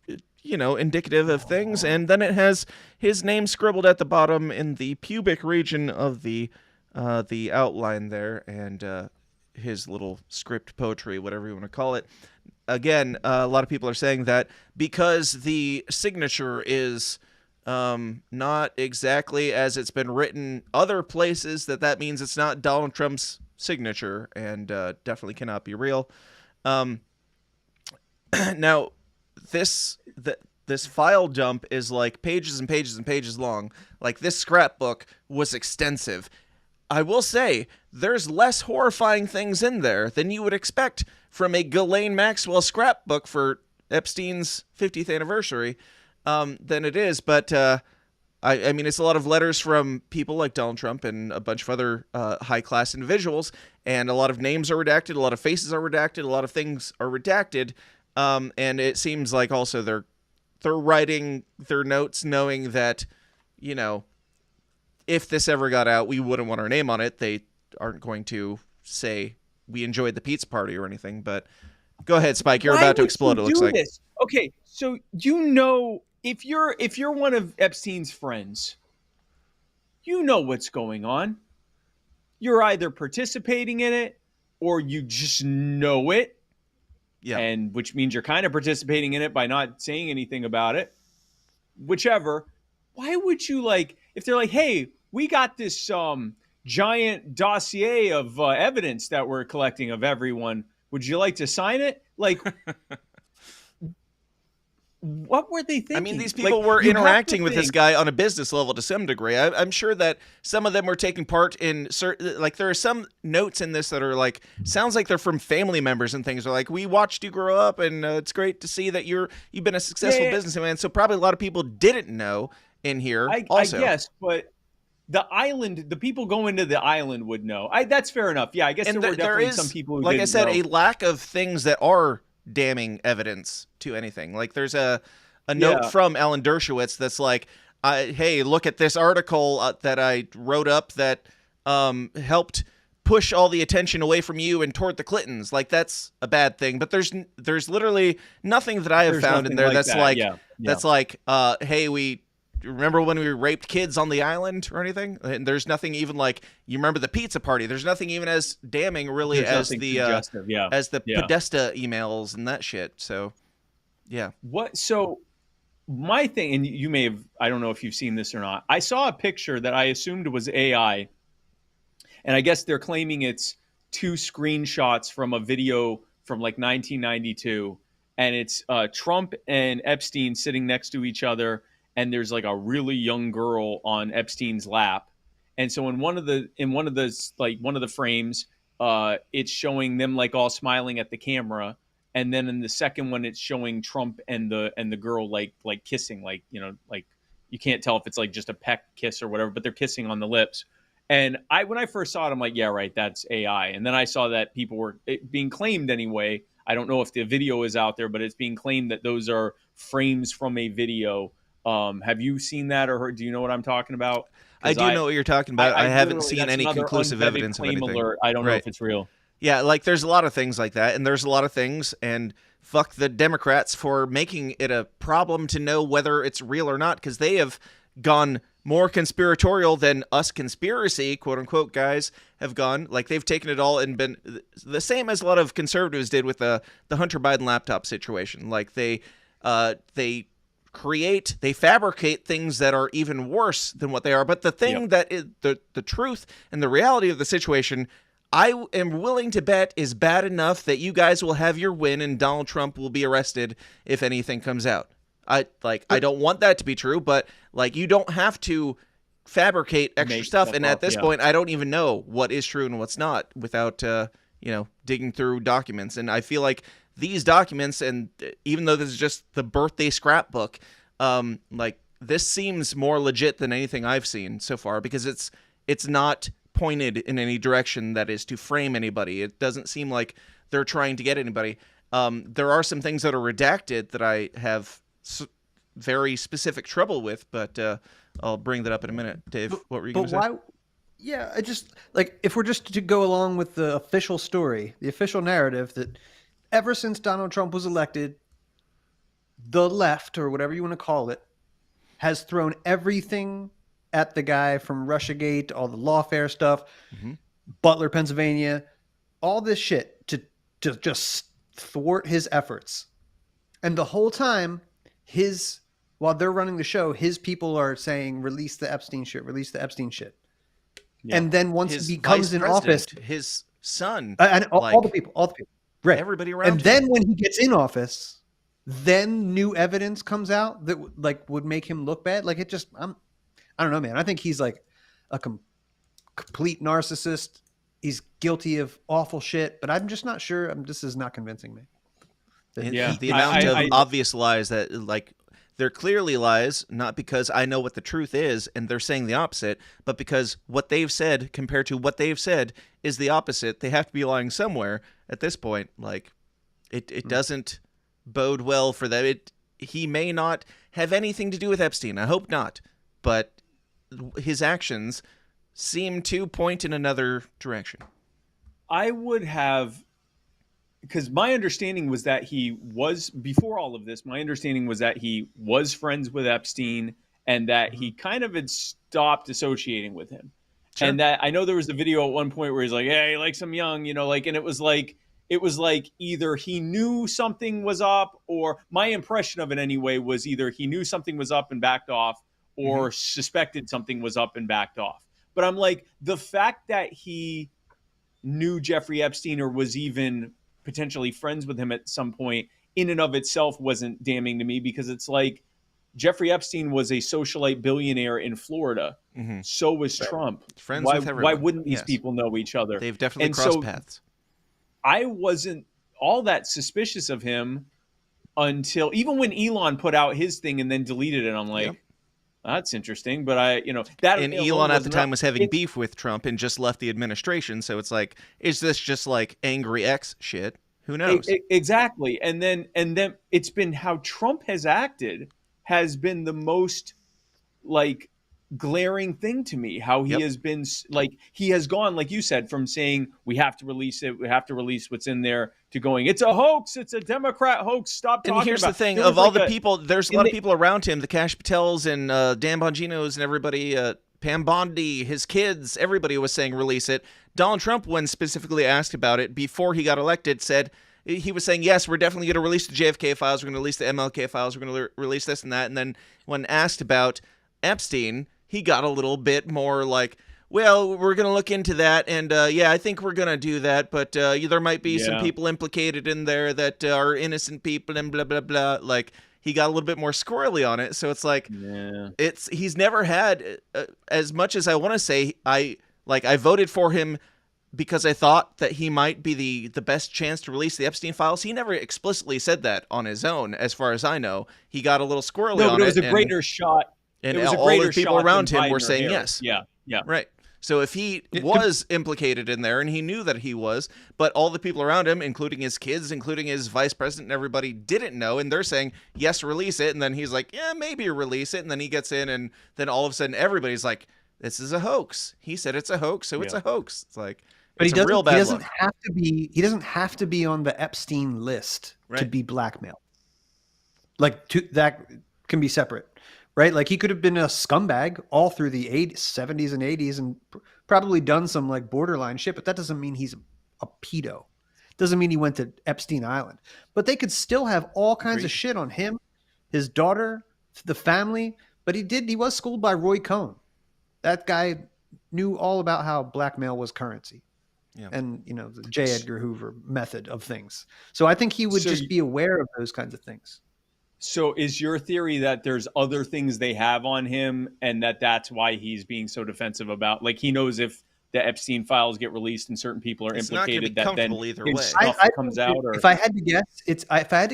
indicative of things. And then it has his name scribbled at the bottom in the pubic region of the outline there, and his little script poetry, whatever you want to call it. again, a lot of people are saying that because the signature is not exactly as it's been written other places, that means it's not Donald Trump's signature, and definitely cannot be real. Now, this file dump is like pages and pages and pages long. Like, this scrapbook was extensive. I will say, there's less horrifying things in there than you would expect from a Ghislaine Maxwell scrapbook for Epstein's 50th anniversary than it is. But, I mean, it's a lot of letters from people like Donald Trump and a bunch of other high-class individuals, and a lot of names are redacted, a lot of faces are redacted, a lot of things are redacted, and it seems like also they're writing their notes knowing that, you know, if this ever got out, we wouldn't want our name on it. They aren't going to say we enjoyed the pizza party or anything. But go ahead, Spike. You're about to explode. It looks like. This? Okay, so you know, if you're one of Epstein's friends, you know what's going on. You're either participating in it or you just know it. Yeah. And which means you're kind of participating in it by not saying anything about it. Whichever. Why would you, like, if they're like, hey, we got this giant dossier of evidence that we're collecting of everyone, would you like to sign it? Like, what were they thinking? I mean, these people were interacting with this guy on a business level to some degree. I'm sure that some of them were taking part in certain, like, there are some notes in this that are like, sounds like they're from family members and things. They're like, we watched you grow up, and it's great to see that you've been a successful businessman. So probably a lot of people didn't know in here. I guess, but the island, the people going to the island would know. That's fair enough. Yeah, I guess there were definitely some people who like I said, know. a lack of things that are damning evidence to anything. Like, there's a note from Alan Dershowitz that's like, hey, look at this article that I wrote up that helped push all the attention away from you and toward the Clintons. Like, that's a bad thing. But there's literally nothing that I have found in there that's like, hey, we remember when we raped kids on the island or anything? And there's nothing even like, you remember the pizza party? There's nothing even as damning really as the Podesta emails and that shit. So, yeah. So my thing, and you may have, I don't know if you've seen this or not. I saw a picture that I assumed was AI, and I guess they're claiming it's 2 screenshots from a video from like 1992, and it's Trump and Epstein sitting next to each other, and there's like a really young girl on Epstein's lap. And so in one of the frames, it's showing them like all smiling at the camera. And then in the second one, it's showing Trump and the girl like kissing, like, you know, like you can't tell if it's like just a peck kiss or whatever, but they're kissing on the lips. And when I first saw it, I'm like, yeah, right, that's AI. And then I saw that people were being claimed anyway. I don't know if the video is out there, but it's being claimed that those are frames from a video. Have you seen that or heard? Do you know what I'm talking about? I do know what you're talking about. I haven't seen any conclusive evidence of anything. Alert. I don't know if it's real. Yeah, like there's a lot of things like that, and there's a lot of things, and fuck the Democrats for making it a problem to know whether it's real or not, because they have gone more conspiratorial than us conspiracy, quote unquote, guys have gone. Like, they've taken it all and been the same as a lot of conservatives did with the Hunter Biden laptop situation. Like, they fabricate things that are even worse than what they are. But the thing that is the truth and the reality of the situation, I am willing to bet is bad enough that you guys will have your win and Donald Trump will be arrested if anything comes out. I don't want that to be true, but like, you don't have to fabricate extra stuff. And at this point, I don't even know what is true and what's not without, digging through documents. And I feel like these documents, and even though this is just the birthday scrapbook, like, this seems more legit than anything I've seen so far, because it's not pointed in any direction that is to frame anybody. It doesn't seem like they're trying to get anybody. There are some things that are redacted that I have very specific trouble with, but I'll bring that up in a minute. Dave, what were you going to say? Yeah, I just, like, if we're just to go along with the official story, the official narrative, that ever since Donald Trump was elected, the left, or whatever you want to call it, has thrown everything at the guy, from Russiagate, all the lawfare stuff, Butler, Pennsylvania, all this shit to just thwart his efforts. And the whole time, while they're running the show, his people are saying, release the Epstein shit, release the Epstein shit. Yeah. And then once he comes in office, his son, and all the people, right? Everybody around him. And then when he gets in office, then new evidence comes out that like would make him look bad. Like it just, I don't know, man. I think he's like a complete narcissist. He's guilty of awful shit, but I'm just not sure. This is not convincing me. The amount of obvious lies that like they're clearly lies, not because I know what the truth is and they're saying the opposite, but because what they've said compared to what they've said is the opposite. They have to be lying somewhere at this point. Like it doesn't bode well for them. He may not have anything to do with Epstein. I hope not, but his actions seem to point in another direction. I would have, because my understanding was that before all of this, my understanding was that he was friends with Epstein and that he kind of had stopped associating with him. Sure. And that I know there was a video at one point where he's like, "Hey, like some young, like," and it was like either he knew something was up, or my impression of it anyway was either he knew something was up and backed off, or suspected something was up and backed off. But I'm like, the fact that he knew Jeffrey Epstein or was even potentially friends with him at some point in and of itself wasn't damning to me, because it's like Jeffrey Epstein was a socialite billionaire in Florida. Mm-hmm. So was Trump. Friends with everyone. Why wouldn't these people know each other? They've definitely crossed paths. I wasn't all that suspicious of him until even when Elon put out his thing and then deleted it. I'm like, that's interesting. But that. And Elon at the time was having beef with Trump and just left the administration. So it's like, is this just like angry X shit? Who knows? Exactly. And then it's been how Trump has acted has been the most like glaring thing to me. How he has been like, he has gone, like you said, from saying we have to release it, we have to release what's in there, to going, it's a hoax, it's a Democrat hoax, stop talking about it. And here's the thing, of all the people, there's a lot of people around him, the Cash Patels and Dan Bongino's and everybody, Pam Bondi, his kids, everybody was saying release it. Donald Trump, when specifically asked about it before he got elected, said he was saying, yes, we're definitely going to release the JFK files, we're going to release the MLK files, we're going to release this and that. And then when asked about Epstein, he got a little bit more like, well, we're going to look into that, and I think we're going to do that, but there might be some people implicated in there that are innocent people and blah, blah, blah. Like, he got a little bit more squirrely on it, so it's like, he's never had, as much as I want to say, I voted for him because I thought that he might be the best chance to release the Epstein files. He never explicitly said that on his own, as far as I know. He got a little squirrely on it. No, but it was a greater shot. And all the people around him were saying yes. Yeah. Right. So if he was implicated in there, and he knew that he was, but all the people around him, including his kids, including his vice president and everybody, didn't know, and they're saying, yes, release it, and then he's like, yeah, maybe release it, and then he gets in, and then all of a sudden everybody's like, this is a hoax. He said it's a hoax, so it's a hoax. It's like, but he doesn't have to be on the Epstein list to be blackmailed. Like, that can be separate. Right? Like, he could have been a scumbag all through the 70s and 80s and probably done some like borderline shit, but that doesn't mean he's a pedo. Doesn't mean he went to Epstein Island. But they could still have all kinds of shit on him, his daughter, the family. But he was schooled by Roy Cohen. That guy knew all about how blackmail was currency. Yeah. And, the J. Edgar Hoover method of things. So I think he would just be aware of those kinds of things. So is your theory that there's other things they have on him and that's why he's being so defensive about, like, he knows if the Epstein files get released and certain people are implicated, that then either his way. stuff comes out? Or... If I had to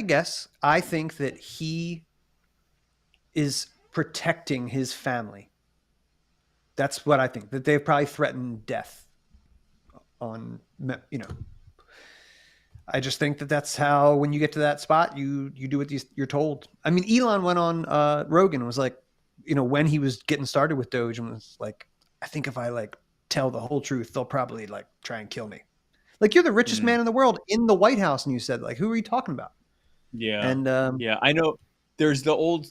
guess, I think that he is protecting his family. That's what I think, that they've probably threatened death on, I just think that that's how, when you get to that spot, you do what you're told. I mean, Elon went on Rogan and was like, when he was getting started with Doge, and was like, I think if I like tell the whole truth, they'll probably like try and kill me. Like, you're the richest man in the world in the White House, and you said, like, who are you talking about? Yeah, and I know there's the old.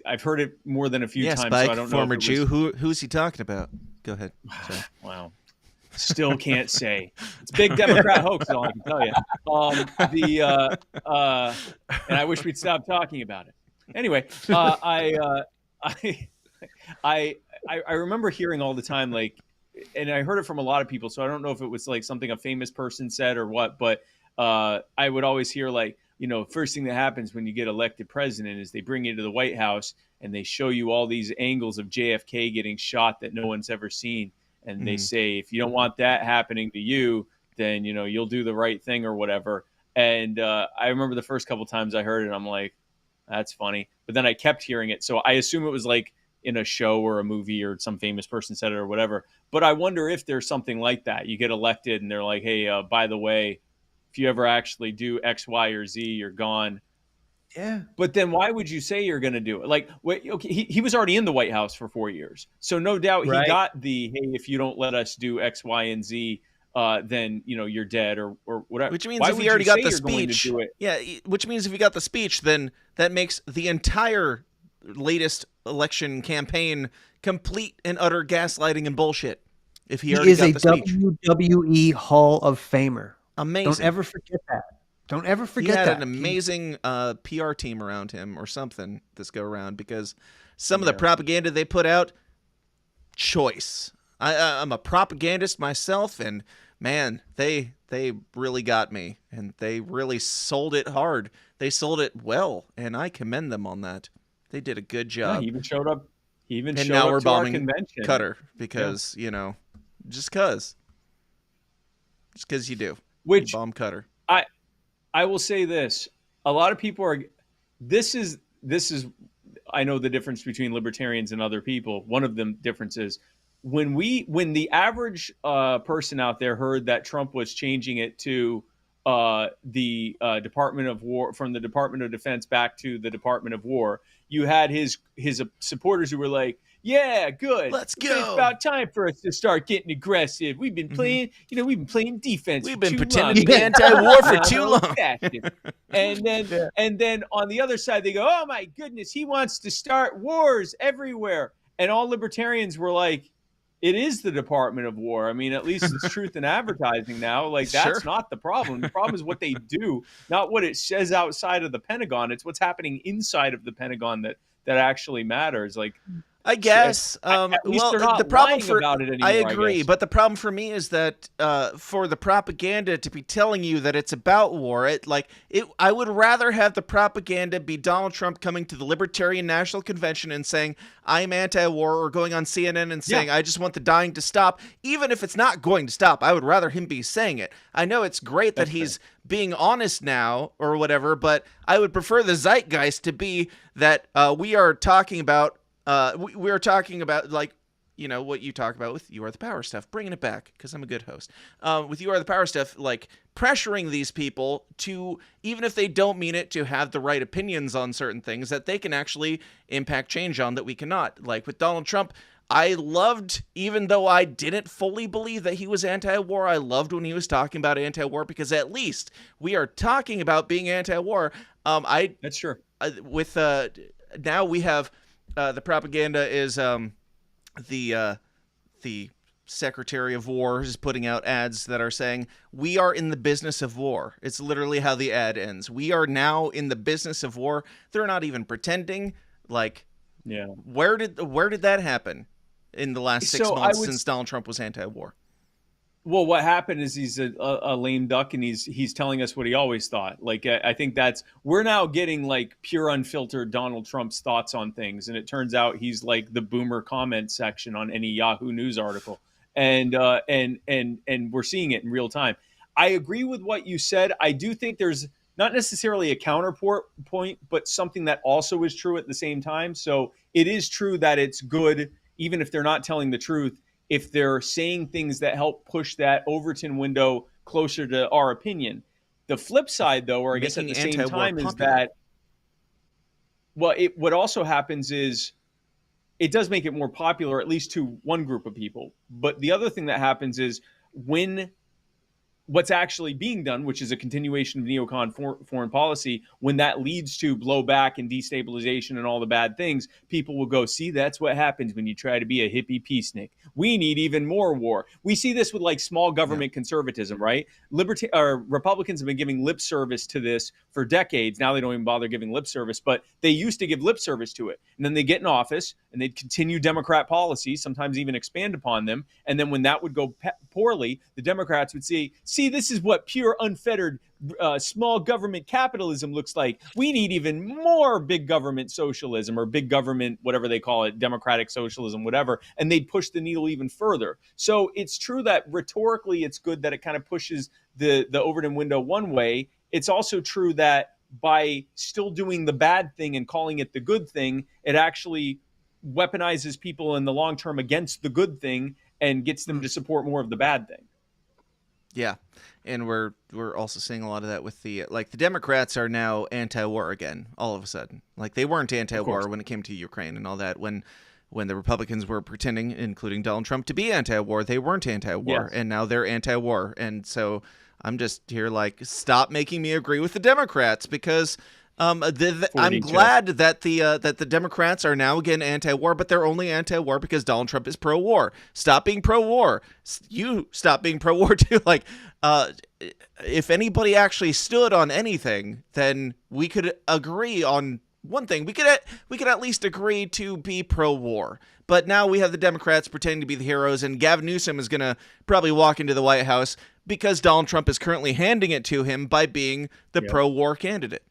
I've heard it more than a few times. Spike, so I don't know. Former Jew. Who's he talking about? Go ahead. Wow. Still can't say. It's a big Democrat hoax, is all I can tell you. And I wish we'd stop talking about it. Anyway, I remember hearing all the time, like, and I heard it from a lot of people, so I don't know if it was like something a famous person said or what, but I would always hear, like, first thing that happens when you get elected president is they bring you to the White House and they show you all these angles of JFK getting shot that no one's ever seen. And they say, if you don't want that happening to you, then, you'll do the right thing or whatever. And I remember the first couple times I heard it, I'm like, that's funny. But then I kept hearing it. So I assume it was like in a show or a movie or some famous person said it or whatever. But I wonder if there's something like that. You get elected and they're like, hey, by the way, if you ever actually do X, Y, or Z, you're gone. Yeah. But then why would you say you're going to do it? Like, okay, he was already in the White House for 4 years. So no doubt he got the, hey, if you don't let us do X, Y, and Z, then, you're dead or whatever. Which means if he already got the speech, which means if he got the speech, then that makes the entire latest election campaign complete and utter gaslighting and bullshit. If he already got the speech. He is a WWE Hall of Famer. Amazing. Don't ever forget that. Don't ever forget that. He had that. an amazing PR team around him or something this go around, because some of the propaganda they put out, choice. I'm a propagandist myself, and man, they really got me, and they really sold it hard. They sold it well, and I commend them on that. They did a good job. Yeah, he even showed up. And now we're bombing Qatar because just because you do. You bomb Qatar. I will say this. A lot of people are, this is, I know the difference between libertarians and other people. One of them differences, when the average person out there heard that Trump was changing it to the Department of War, from the Department of Defense back to the Department of War, you had his supporters who were like, yeah, good. Let's go. It's about time for us to start getting aggressive. We've been playing, we've been playing defense. We've been pretending to be anti-war for too long. And then on the other side, they go, oh my goodness, he wants to start wars everywhere. And all libertarians were like, it is the Department of War. I mean, at least it's truth in advertising now. Like, that's not the problem. The problem is what they do, not what it says outside of the Pentagon. It's what's happening inside of the Pentagon that actually matters. Like, I guess. At least they're not the problem lying about it anymore. I agree, but the problem for me is that for the propaganda to be telling you that it's about war, I would rather have the propaganda be Donald Trump coming to the Libertarian National Convention and saying I'm anti-war, or going on CNN and saying I just want the dying to stop. Even if it's not going to stop, I would rather him be saying it. I know it's great that he's being honest now or whatever, but I would prefer the zeitgeist to be that we are talking about. We're talking about, like, what you talk about with You Are the Power stuff, bringing it back because I'm a good host. With You Are the Power stuff, like pressuring these people to, even if they don't mean it, to have the right opinions on certain things that they can actually impact change on that we cannot. Like with Donald Trump, I loved, even though I didn't fully believe that he was anti-war, I loved when he was talking about anti-war, because at least we are talking about being anti-war. That's true. With now we have. The propaganda is the Secretary of War is putting out ads that are saying, we are in the business of war. It's literally how the ad ends. We are now in the business of war. They're not even pretending. Like, where did that happen in the last 6 months since Donald Trump was anti-war? Well, what happened is he's a lame duck, and he's telling us what he always thought. Like, I think we're now getting like pure unfiltered Donald Trump's thoughts on things, and it turns out he's like the boomer comment section on any Yahoo News article, and we're seeing it in real time. I agree with what you said. I do think there's not necessarily a counterpoint, but something that also is true at the same time. So it is true that it's good, even if they're not telling the truth, if they're saying things that help push that Overton window closer to our opinion. The flip side, though, or I guess at the same time, is that, what also happens is it does make it more popular, at least to one group of people. But the other thing that happens is when what's actually being done, which is a continuation of neocon foreign policy, when that leads to blowback and destabilization and all the bad things, people will go, see, that's what happens when you try to be a hippie peacenik. We need even more war. We see this with like small government conservatism, right? Republicans have been giving lip service to this for decades. Now they don't even bother giving lip service, but they used to give lip service to it. And then they get in office and they'd continue Democrat policies, sometimes even expand upon them. And then when that would go poorly, the Democrats would say, see, this is what pure, unfettered, small government capitalism looks like. We need even more big government socialism, or big government, whatever they call it, democratic socialism, whatever. And they'd push the needle even further. So it's true that rhetorically it's good that it kind of pushes the Overton window one way. It's also true that by still doing the bad thing and calling it the good thing, it actually weaponizes people in the long term against the good thing and gets them to support more of the bad thing. Yeah, and we're also seeing a lot of that with the Democrats are now anti-war again all of a sudden. Like, they weren't anti-war when it came to Ukraine and all that. When the Republicans were pretending, including Donald Trump, to be anti-war, they weren't anti-war, and now they're anti-war. And so I'm just here like, stop making me agree with the Democrats, because I'm glad that the Democrats are now again anti-war, but they're only anti-war because Donald Trump is pro-war. Stop being pro-war. You stop being pro-war too. Like, if anybody actually stood on anything, then we could agree on one thing. We could at least agree to be pro-war. But now we have the Democrats pretending to be the heroes, and Gavin Newsom is going to probably walk into the White House because Donald Trump is currently handing it to him by being the pro-war candidate.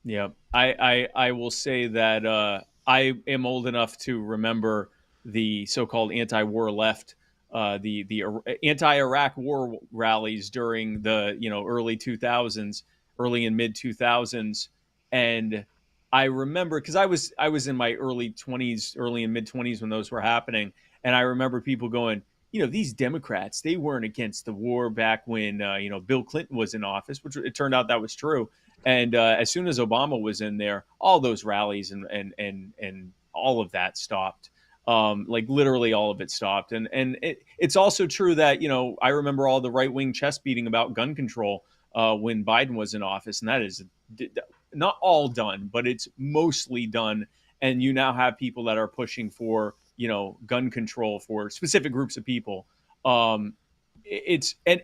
Yeah, I will say that I am old enough to remember the so-called anti-war left, the anti-Iraq war rallies during the early 2000s, early and mid 2000s, and I remember because I was in my early and mid 20s when those were happening, and I remember people going, these Democrats, they weren't against the war back when Bill Clinton was in office, which it turned out that was true. And as soon as Obama was in there, all those rallies and all of that stopped. Like literally all of it stopped. And it's also true that, I remember all the right-wing chest beating about gun control when Biden was in office. And that is not all done, but it's mostly done. And you now have people that are pushing for, gun control for specific groups of people. And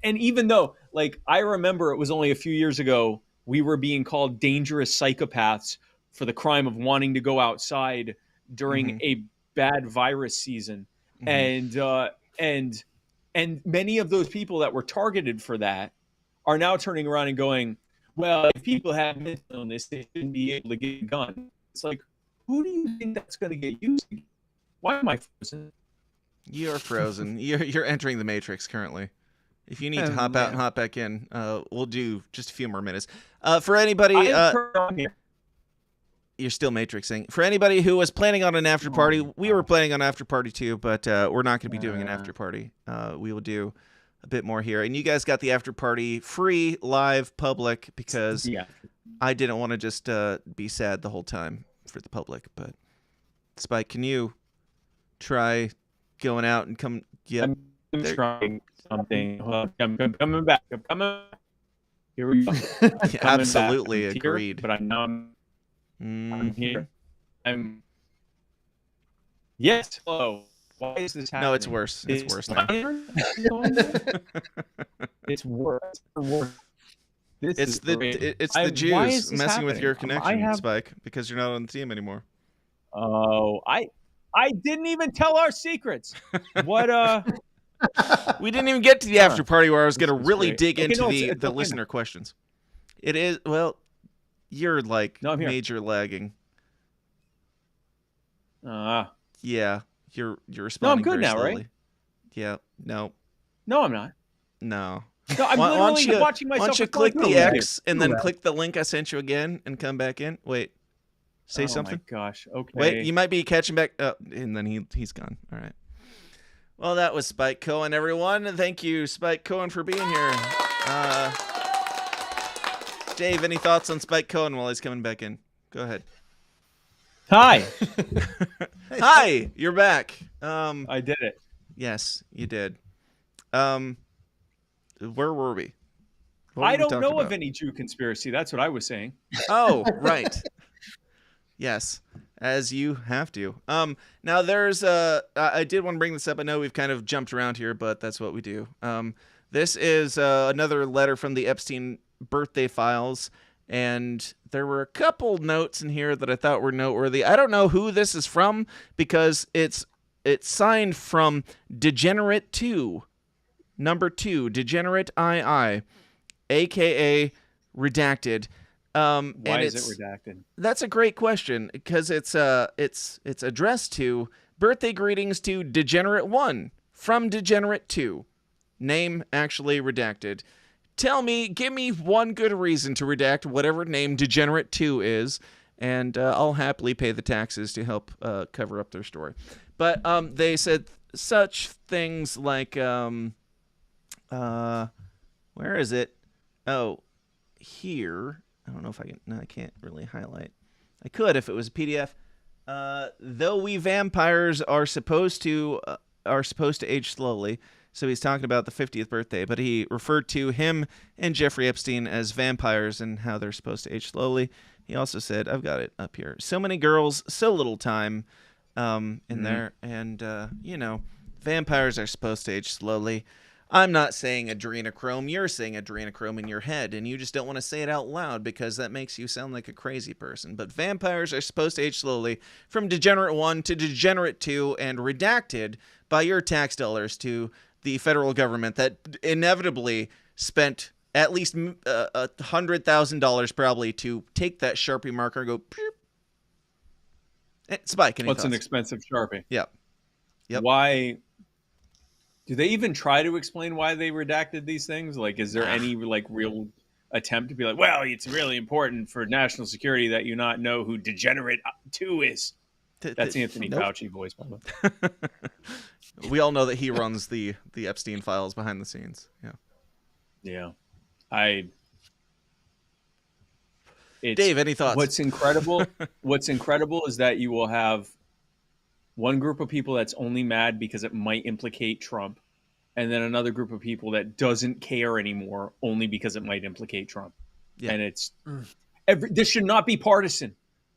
even though, like, I remember it was only a few years ago, we were being called dangerous psychopaths for the crime of wanting to go outside during a bad virus season. And many of those people that were targeted for that are now turning around and going, well, if people have mental illness, they shouldn't be able to get a gun. It's like, who do you think that's going to get used to? Why am I frozen? You're frozen. You're entering the Matrix currently. If you need to hop out and hop back in, we'll do just a few more minutes. For anybody, you're still matrixing. For anybody who was planning on an after party, we were planning on an after party too, but we're not going to be doing an after party. We will do a bit more here. And you guys got the after party free, live, public, because I didn't want to just be sad the whole time for the public. But Spike, can you try going out and come? Yeah, I'm trying something. I'm coming back. I'm coming back. Here we go. Absolutely agreed. But I'm here. Yes. Hello. Why is this happening? No, it's worse. It's worse now. It's worse. It's the Jews messing with your connection, Spike, because you're not on the team anymore. Oh, I didn't even tell our secrets. What? We didn't even get to the after party where I was going to really dig into the listener questions. It is, well, you're like major lagging. Yeah, you're responding. No, I'm good very now, slowly. right? Yeah, no, I'm not. No. No, I'm literally watching myself. Why don't you click the X and then click the link I sent you again and come back in? Wait, say something. Oh my gosh. Okay. Wait, you might be catching back up, and then he's gone. All right. Well, that was Spike Cohen, everyone. Thank you, Spike Cohen, for being here. Dave, any thoughts on Spike Cohen while he's coming back in? Go ahead. Hi. Hi, you're back. I did it. Yes, you did. where were we? What were I we don't talking know about? of any Jew conspiracy. That's what I was saying. Oh, right. Yes, as you have to. Now there's I did want to bring this up. I know we've kind of jumped around here, but that's what we do. This is another letter from the Epstein birthday files, and there were a couple notes in here that I thought were noteworthy. I don't know who this is from because it's signed from Degenerate 2, number 2, Degenerate II, aka Redacted. Why is it redacted? That's a great question because it's addressed to birthday greetings to Degenerate 1 from Degenerate 2. Name actually redacted. Give me one good reason to redact whatever name Degenerate 2 is, and I'll happily pay the taxes to help cover up their story. But they said such things like, where is it? Oh, here. I don't know if I can. No, I can't really highlight. I could if it was a PDF. Though we vampires are supposed to age slowly. So he's talking about the 50th birthday, but he referred to him and Jeffrey Epstein as vampires and how they're supposed to age slowly. He also said, I've got it up here. So many girls, so little time in there. And, vampires are supposed to age slowly. I'm not saying adrenochrome. You're saying adrenochrome in your head, and you just don't want to say it out loud because that makes you sound like a crazy person. But vampires are supposed to age slowly from Degenerate 1 to Degenerate 2 and redacted by your tax dollars to the federal government that inevitably spent at least $100,000 probably to take that Sharpie marker and go, Spike, any What's thoughts? an expensive Sharpie? Yep. Why? Do they even try to explain why they redacted these things? Like, is there any real attempt to be like, well, it's really important for national security that you not know who Degenerate 2 is? That's Anthony Fauci voice, by the way. We all know that he runs the Epstein files behind the scenes. Yeah. Dave, any thoughts? What's incredible is that you will have one group of people that's only mad because it might implicate Trump, and then another group of people that doesn't care anymore only because it might implicate Trump. Yeah. And it's this should not be partisan.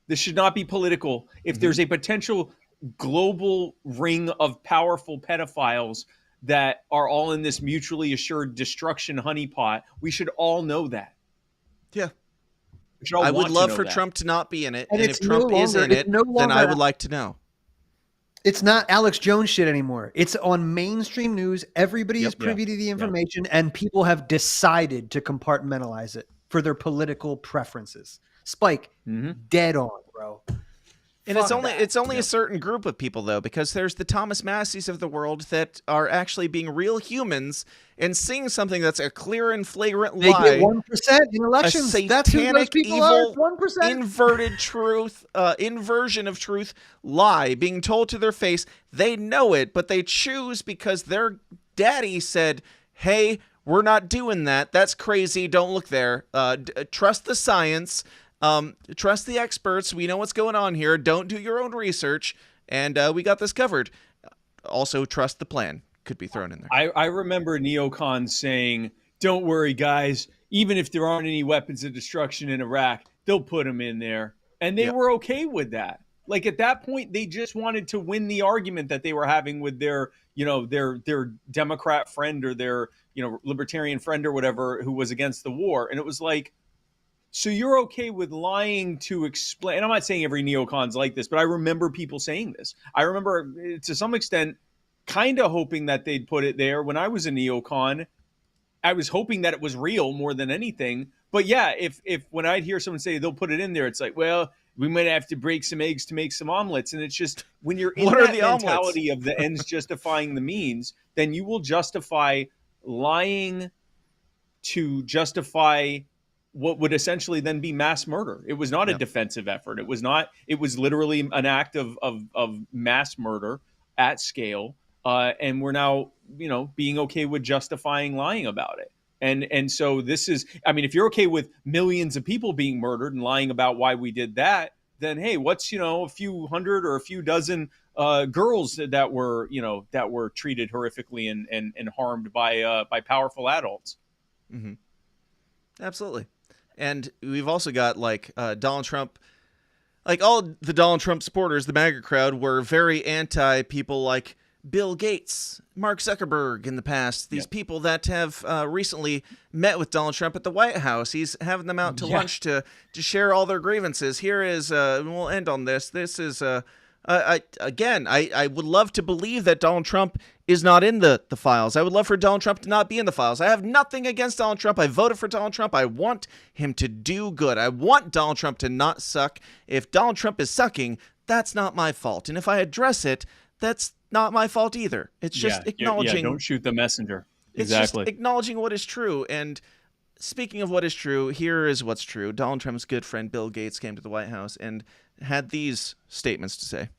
This should not be political. If there's a potential global ring of powerful pedophiles that are all in this mutually assured destruction honeypot, we should all know that. Yeah. I would love for Trump to not be in it. And if no Trump is longer- in it, no then I longer- would like to know. It's not Alex Jones shit anymore. It's on mainstream news. Everybody is privy to the information, and people have decided to compartmentalize it for their political preferences. Spike, dead on, bro. And it's only a certain group of people, though, because there's the Thomas Masseys of the world that are actually being real humans and seeing something that's a clear and flagrant They lie. get 1% in elections. A That's who those satanic, people evil, are. 1%. inverted truth, inversion of truth lie being told to their face. They know it, but they choose because their daddy said, hey, we're not doing that. That's crazy. Don't look there. Trust the science. Trust the experts. We know what's going on here. Don't do your own research. And we got this covered. Also, trust the plan. Could be thrown in there. I remember neocons saying, don't worry, guys. Even if there aren't any weapons of destruction in Iraq, they'll put them in there. And they were okay with that. Like, at that point, they just wanted to win the argument that they were having with their Democrat friend or their, libertarian friend or whatever who was against the war. And it was like, so you're okay with lying to explain? And I'm not saying every neocon's like this, but I remember people saying this. I remember, to some extent, kind of hoping that they'd put it there. When I was a neocon, I was hoping that it was real more than anything. But yeah, if when I'd hear someone say they'll put it in there, it's like, well, we might have to break some eggs to make some omelets. And it's just, when you're in that mentality of the ends justifying the means, then you will justify lying to justify what would essentially then be mass murder. It was not a defensive effort. It was literally an act of mass murder at scale. And we're now, being okay with justifying lying about it. And so this is, if you're okay with millions of people being murdered and lying about why we did that, then hey, what's a few hundred or a few dozen girls that were treated horrifically and harmed by powerful adults. Mm-hmm. Absolutely. And we've also got Donald Trump. Like all the Donald Trump supporters, the MAGA crowd were very anti people like Bill Gates, Mark Zuckerberg in the past. These people that have recently met with Donald Trump at the White House. He's having them out to lunch to share all their grievances. Here is, we'll end on this. This is, I would love to believe that Donald Trump is not in the files. I would love for Donald Trump to not be in the files. I have nothing against Donald Trump. I voted for Donald Trump. I want him to do good. I want Donald Trump to not suck. If Donald Trump is sucking, that's not my fault. And if I address it, that's not my fault either. It's just acknowledging. Yeah, don't shoot the messenger. Exactly. It's just acknowledging what is true. And speaking of what is true, here is what's true. Donald Trump's good friend Bill Gates came to the White House and had these statements to say.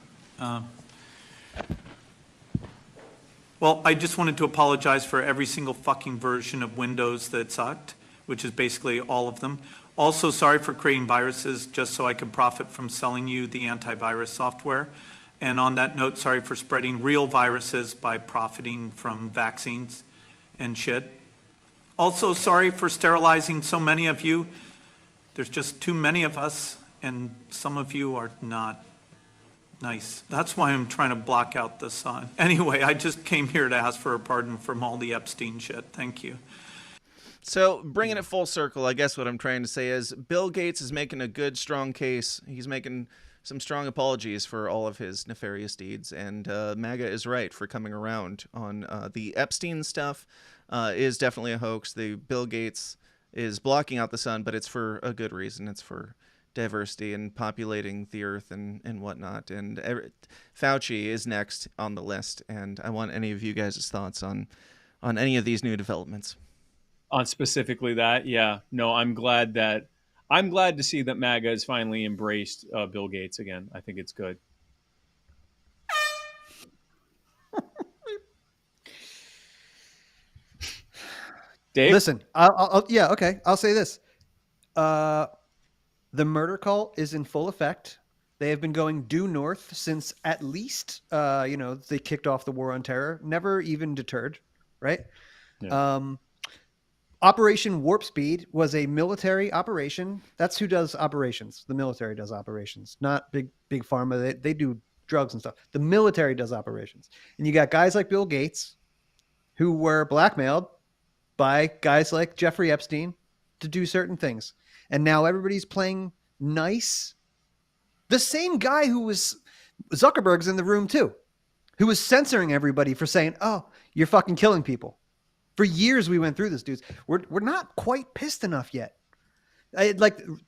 Well, I just wanted to apologize for every single fucking version of Windows that sucked, which is basically all of them. Also, sorry for creating viruses just so I could profit from selling you the antivirus software. And on that note, sorry for spreading real viruses by profiting from vaccines and shit. Also, sorry for sterilizing so many of you. There's just too many of us, and some of you are not nice. That's why I'm trying to block out the sun. Anyway, I just came here to ask for a pardon from all the Epstein shit. Thank you. So bringing it full circle, I guess what I'm trying to say is Bill Gates is making a good, strong case. He's making some strong apologies for all of his nefarious deeds. And MAGA is right for coming around on the Epstein stuff is definitely a hoax. The Bill Gates is blocking out the sun, but it's for a good reason. It's for diversity and populating the earth and whatnot. And Fauci is next on the list. And I want any of you guys' thoughts on any of these new developments. On specifically that, yeah. No, I'm glad to see that MAGA has finally embraced Bill Gates again. I think it's good. Dave? Listen, I'll say this. The murder cult is in full effect. They have been going due north since at least, they kicked off the war on terror. Never even deterred, right? Yeah. Operation Warp Speed was a military operation. That's who does operations. The military does operations, not big pharma. They do drugs and stuff. The military does operations. And you got guys like Bill Gates who were blackmailed by guys like Jeffrey Epstein to do certain things. And now everybody's playing nice. The same guy who was Zuckerberg's in the room too, who was censoring everybody for saying, "Oh, you're fucking killing people." For years we went through this, dudes. We're not quite pissed enough yet. They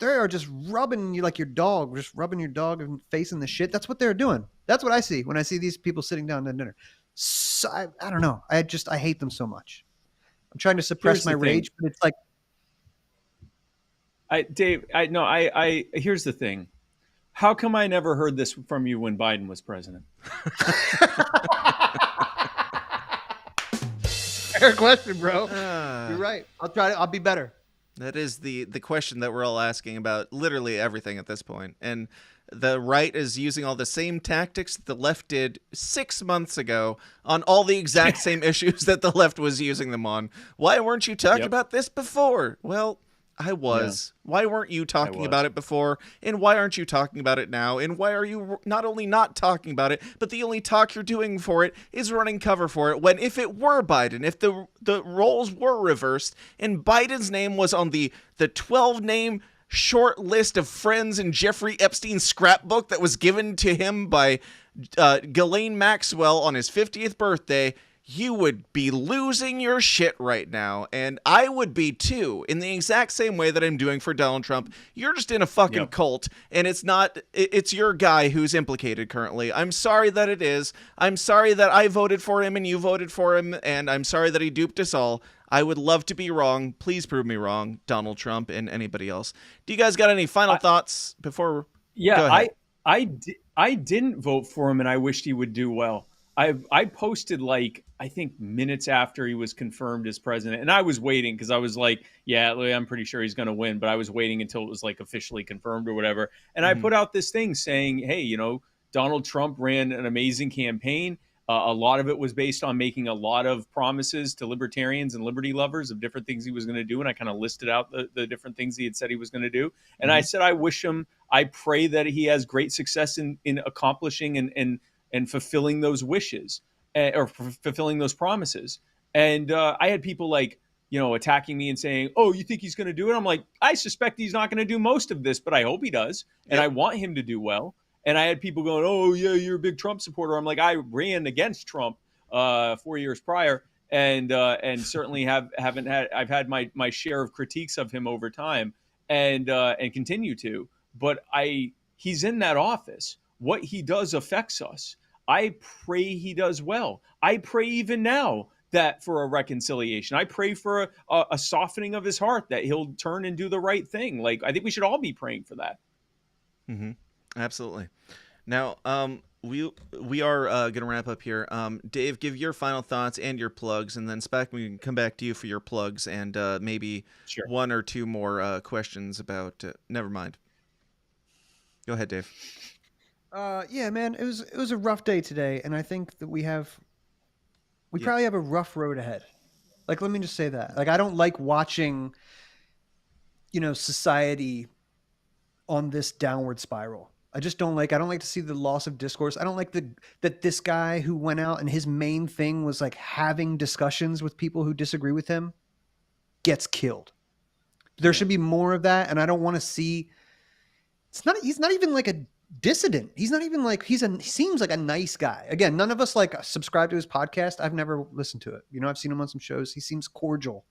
are just rubbing you like your dog, just rubbing your dog and face in the shit. That's what they're doing. That's what I see when I see these people sitting down to dinner. So, I don't know. I hate them so much. I'm trying to suppress my rage, but it's like. Here's the thing. How come I never heard this from you when Biden was president? Fair question, bro. You're right. I'll be better. That is the question that we're all asking about literally everything at this point. And the right is using all the same tactics that the left did 6 months ago on all the exact same issues that the left was using them on. Why weren't you talking about this before? Well, I was. Yeah. Why weren't you talking about it before? And why aren't you talking about it now? And why are you not only not talking about it, but the only talk you're doing for it is running cover for it? When if it were Biden, if the roles were reversed and Biden's name was on the 12-name short list of friends in Jeffrey Epstein's scrapbook that was given to him by Ghislaine Maxwell on his 50th birthday, you would be losing your shit right now. And I would be too, in the exact same way that I'm doing for Donald Trump. You're just in a fucking cult, and it's your guy who's implicated currently. I'm sorry that it is. I'm sorry that I voted for him and you voted for him, and I'm sorry that he duped us all. I would love to be wrong. Please prove me wrong, Donald Trump and anybody else. Do you guys got any final thoughts before? Yeah, I didn't vote for him, and I wished he would do well. I posted like I think minutes after he was confirmed as president, and I was waiting because I was like, yeah, I'm pretty sure he's going to win, but I was waiting until it was like officially confirmed or whatever. And I put out this thing saying, hey, Donald Trump ran an amazing campaign. A lot of it was based on making a lot of promises to libertarians and liberty lovers of different things he was going to do. And I kind of listed out the different things he had said he was going to do. And I said, I wish him, I pray that he has great success in accomplishing and fulfilling those wishes or fulfilling those promises. And I had people like, attacking me and saying, oh, you think he's going to do it? I'm like, I suspect he's not going to do most of this, but I hope he does. And I want him to do well. And I had people going, oh, yeah, you're a big Trump supporter. I'm like, I ran against Trump 4 years prior and certainly I've had my share of critiques of him over time and continue to. But he's in that office. What he does affects us. I pray he does well. I pray even now that for a reconciliation. I pray for a softening of his heart, that he'll turn and do the right thing. Like, I think we should all be praying for that. Mm-hmm. Absolutely. Now, we are going to wrap up here. Dave, give your final thoughts and your plugs, and then Spike, we can come back to you for your plugs and maybe one or two more questions about. Never mind. Go ahead, Dave. Yeah, man, it was a rough day today, and I think that we probably have a rough road ahead. Like, let me just say that. Like, I don't like watching, society on this downward spiral. I just don't like. I don't like to see the loss of discourse. I don't like that this guy who went out and his main thing was like having discussions with people who disagree with him gets killed. There should be more of that, and I don't want to see. He's not even like a dissident. He's not even like he seems like a nice guy. Again, none of us like subscribe to his podcast. I've never listened to it. I've seen him on some shows. He seems cordial,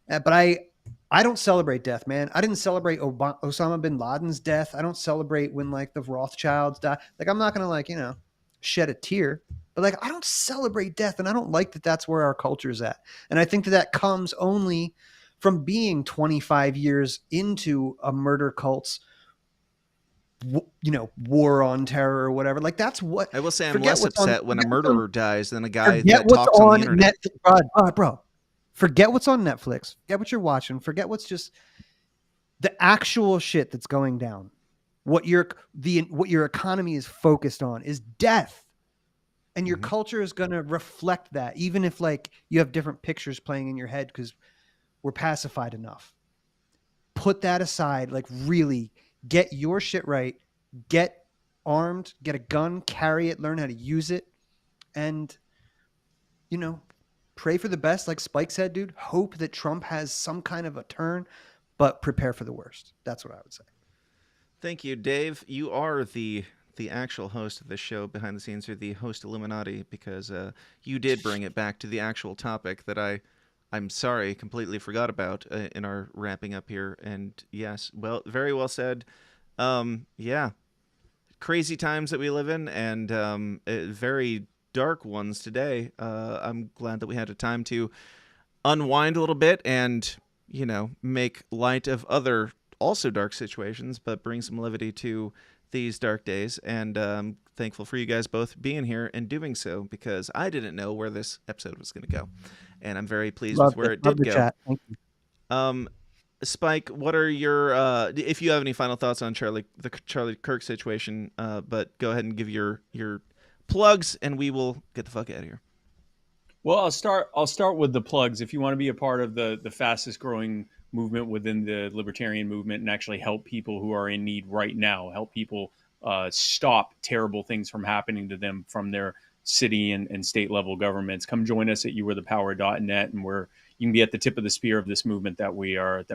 but I don't celebrate death, man. I didn't celebrate Osama bin Laden's death. I don't celebrate when like the Rothschilds die. Like, I'm not going to shed a tear, but like, I don't celebrate death. And I don't like that that's where our culture is at. And I think that comes only from being 25 years into a murder cult's, war on terror or whatever. Like, that's what I will say. I'm less upset when a murderer dies than a guy that what's talks on the internet. Bro. Forget what's on Netflix. Forget what you're watching. Forget what's just the actual shit that's going down. What your economy is focused on is death. And your culture is going to reflect that, even if like you have different pictures playing in your head because we're pacified enough. Put that aside. Like, really get your shit right. Get armed. Get a gun. Carry it. Learn how to use it. And, pray for the best, like Spike said, dude. Hope that Trump has some kind of a turn, but prepare for the worst. That's what I would say. Thank you, Dave. You are the actual host of this show behind the scenes. You're the host Illuminati because you did bring it back to the actual topic that I'm sorry, completely forgot about in our wrapping up here. And yes, well, very well said. Yeah, crazy times that we live in, and very dark ones today. I'm glad that we had a time to unwind a little bit and, make light of other also dark situations, but bring some levity to these dark days. And I'm thankful for you guys both being here and doing so, because I didn't know where this episode was going to go. And I'm very pleased with where it did go. Chat. Thank you. Spike, what are your, if you have any final thoughts on the Charlie Kirk situation, but go ahead and give your plugs, and we will get the fuck out of here. Well, I'll start with the plugs. If you want to be a part of the fastest growing movement within the libertarian movement and actually help people who are in need right now, help people stop terrible things from happening to them from their city and state level governments, come join us at youarethepower.net, and you can be at the tip of the spear of this movement that we are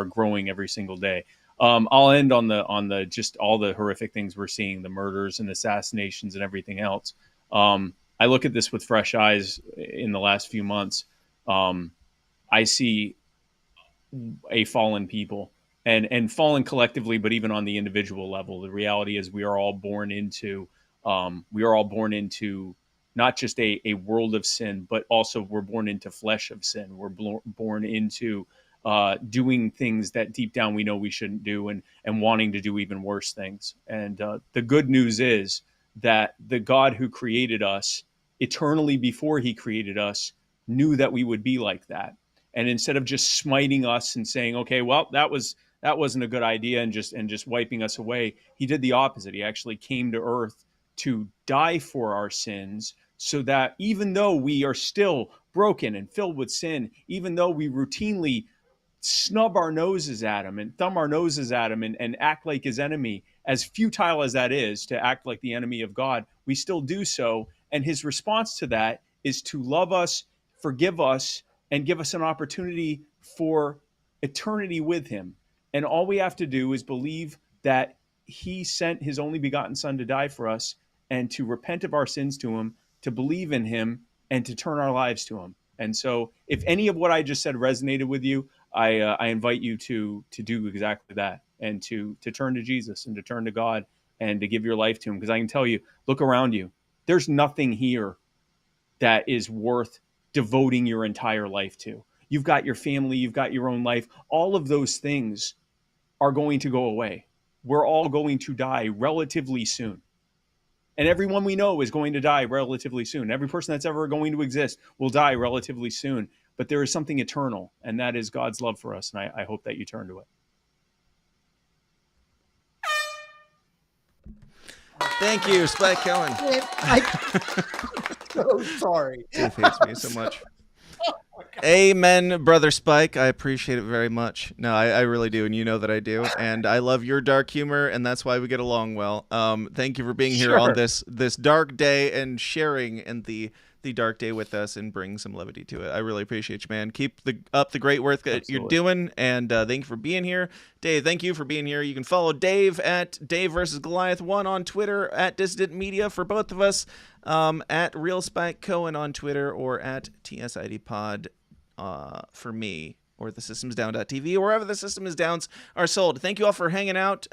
growing every single day. I'll end on the just all the horrific things we're seeing, the murders and assassinations and everything else. I look at this with fresh eyes in the last few months. I see a fallen people and fallen collectively, but even on the individual level. The reality is we are all born into not just a world of sin, but also we're born into flesh of sin. We're born into doing things that deep down we know we shouldn't do, and wanting to do even worse things. And the good news is that the God who created us eternally before he created us knew that we would be like that. And instead of just smiting us and saying, okay, well, that wasn't a good idea, and just wiping us away, he did the opposite. He actually came to earth to die for our sins, so that even though we are still broken and filled with sin, even though we routinely snub our noses at him and thumb our noses at him and act like his enemy, as futile as that is to act like the enemy of God, we still do so. And his response to that is to love us, forgive us, and give us an opportunity for eternity with him. And all we have to do is believe that he sent his only begotten son to die for us, and to repent of our sins to him, to believe in him, and to turn our lives to him. And so if any of what I just said resonated with you, I invite you to do exactly that, and to turn to Jesus and to turn to God and to give your life to him. Because I can tell you, look around you. There's nothing here that is worth devoting your entire life to. You've got your family, you've got your own life. All of those things are going to go away. We're all going to die relatively soon. And everyone we know is going to die relatively soon. Every person that's ever going to exist will die relatively soon. But there is something eternal, and that is God's love for us. And I hope that you turn to it. Thank you, Spike Cohen. So sorry. Dave hates me so much. Amen, Brother Spike. I appreciate it very much. No, I really do, and you know that I do. And I love your dark humor, and that's why we get along well. Thank you for being here on this dark day and sharing in the dark day with us and bring some levity to it. I really appreciate you, man. Keep up the great work that you're doing, and thank you for being here. Dave, thank you for being here. You can follow Dave at Dave vs. Goliath 1 on Twitter, at Dissident Media for both of us, at Real Spike Cohen on Twitter, or at TSIDpod for me, or thesystemsdown.tv, or wherever the System is Downs are sold. Thank you all for hanging out.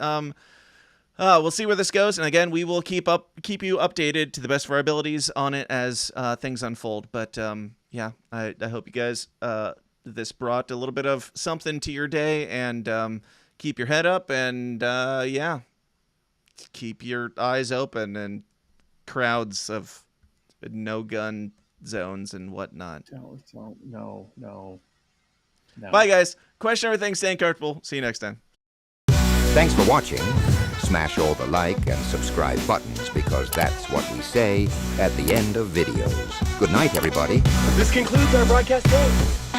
We'll see where this goes, and again, we will keep you updated to the best of our abilities on it as things unfold. But yeah, I hope you guys this brought a little bit of something to your day, and keep your head up, and yeah, keep your eyes open, and crowds of no gun zones and whatnot. No. Bye, guys. Question everything. Stay comfortable. See you next time. Thanks for watching. Smash all the like and subscribe buttons, because that's what we say at the end of videos. Good night, everybody. This concludes our broadcast day.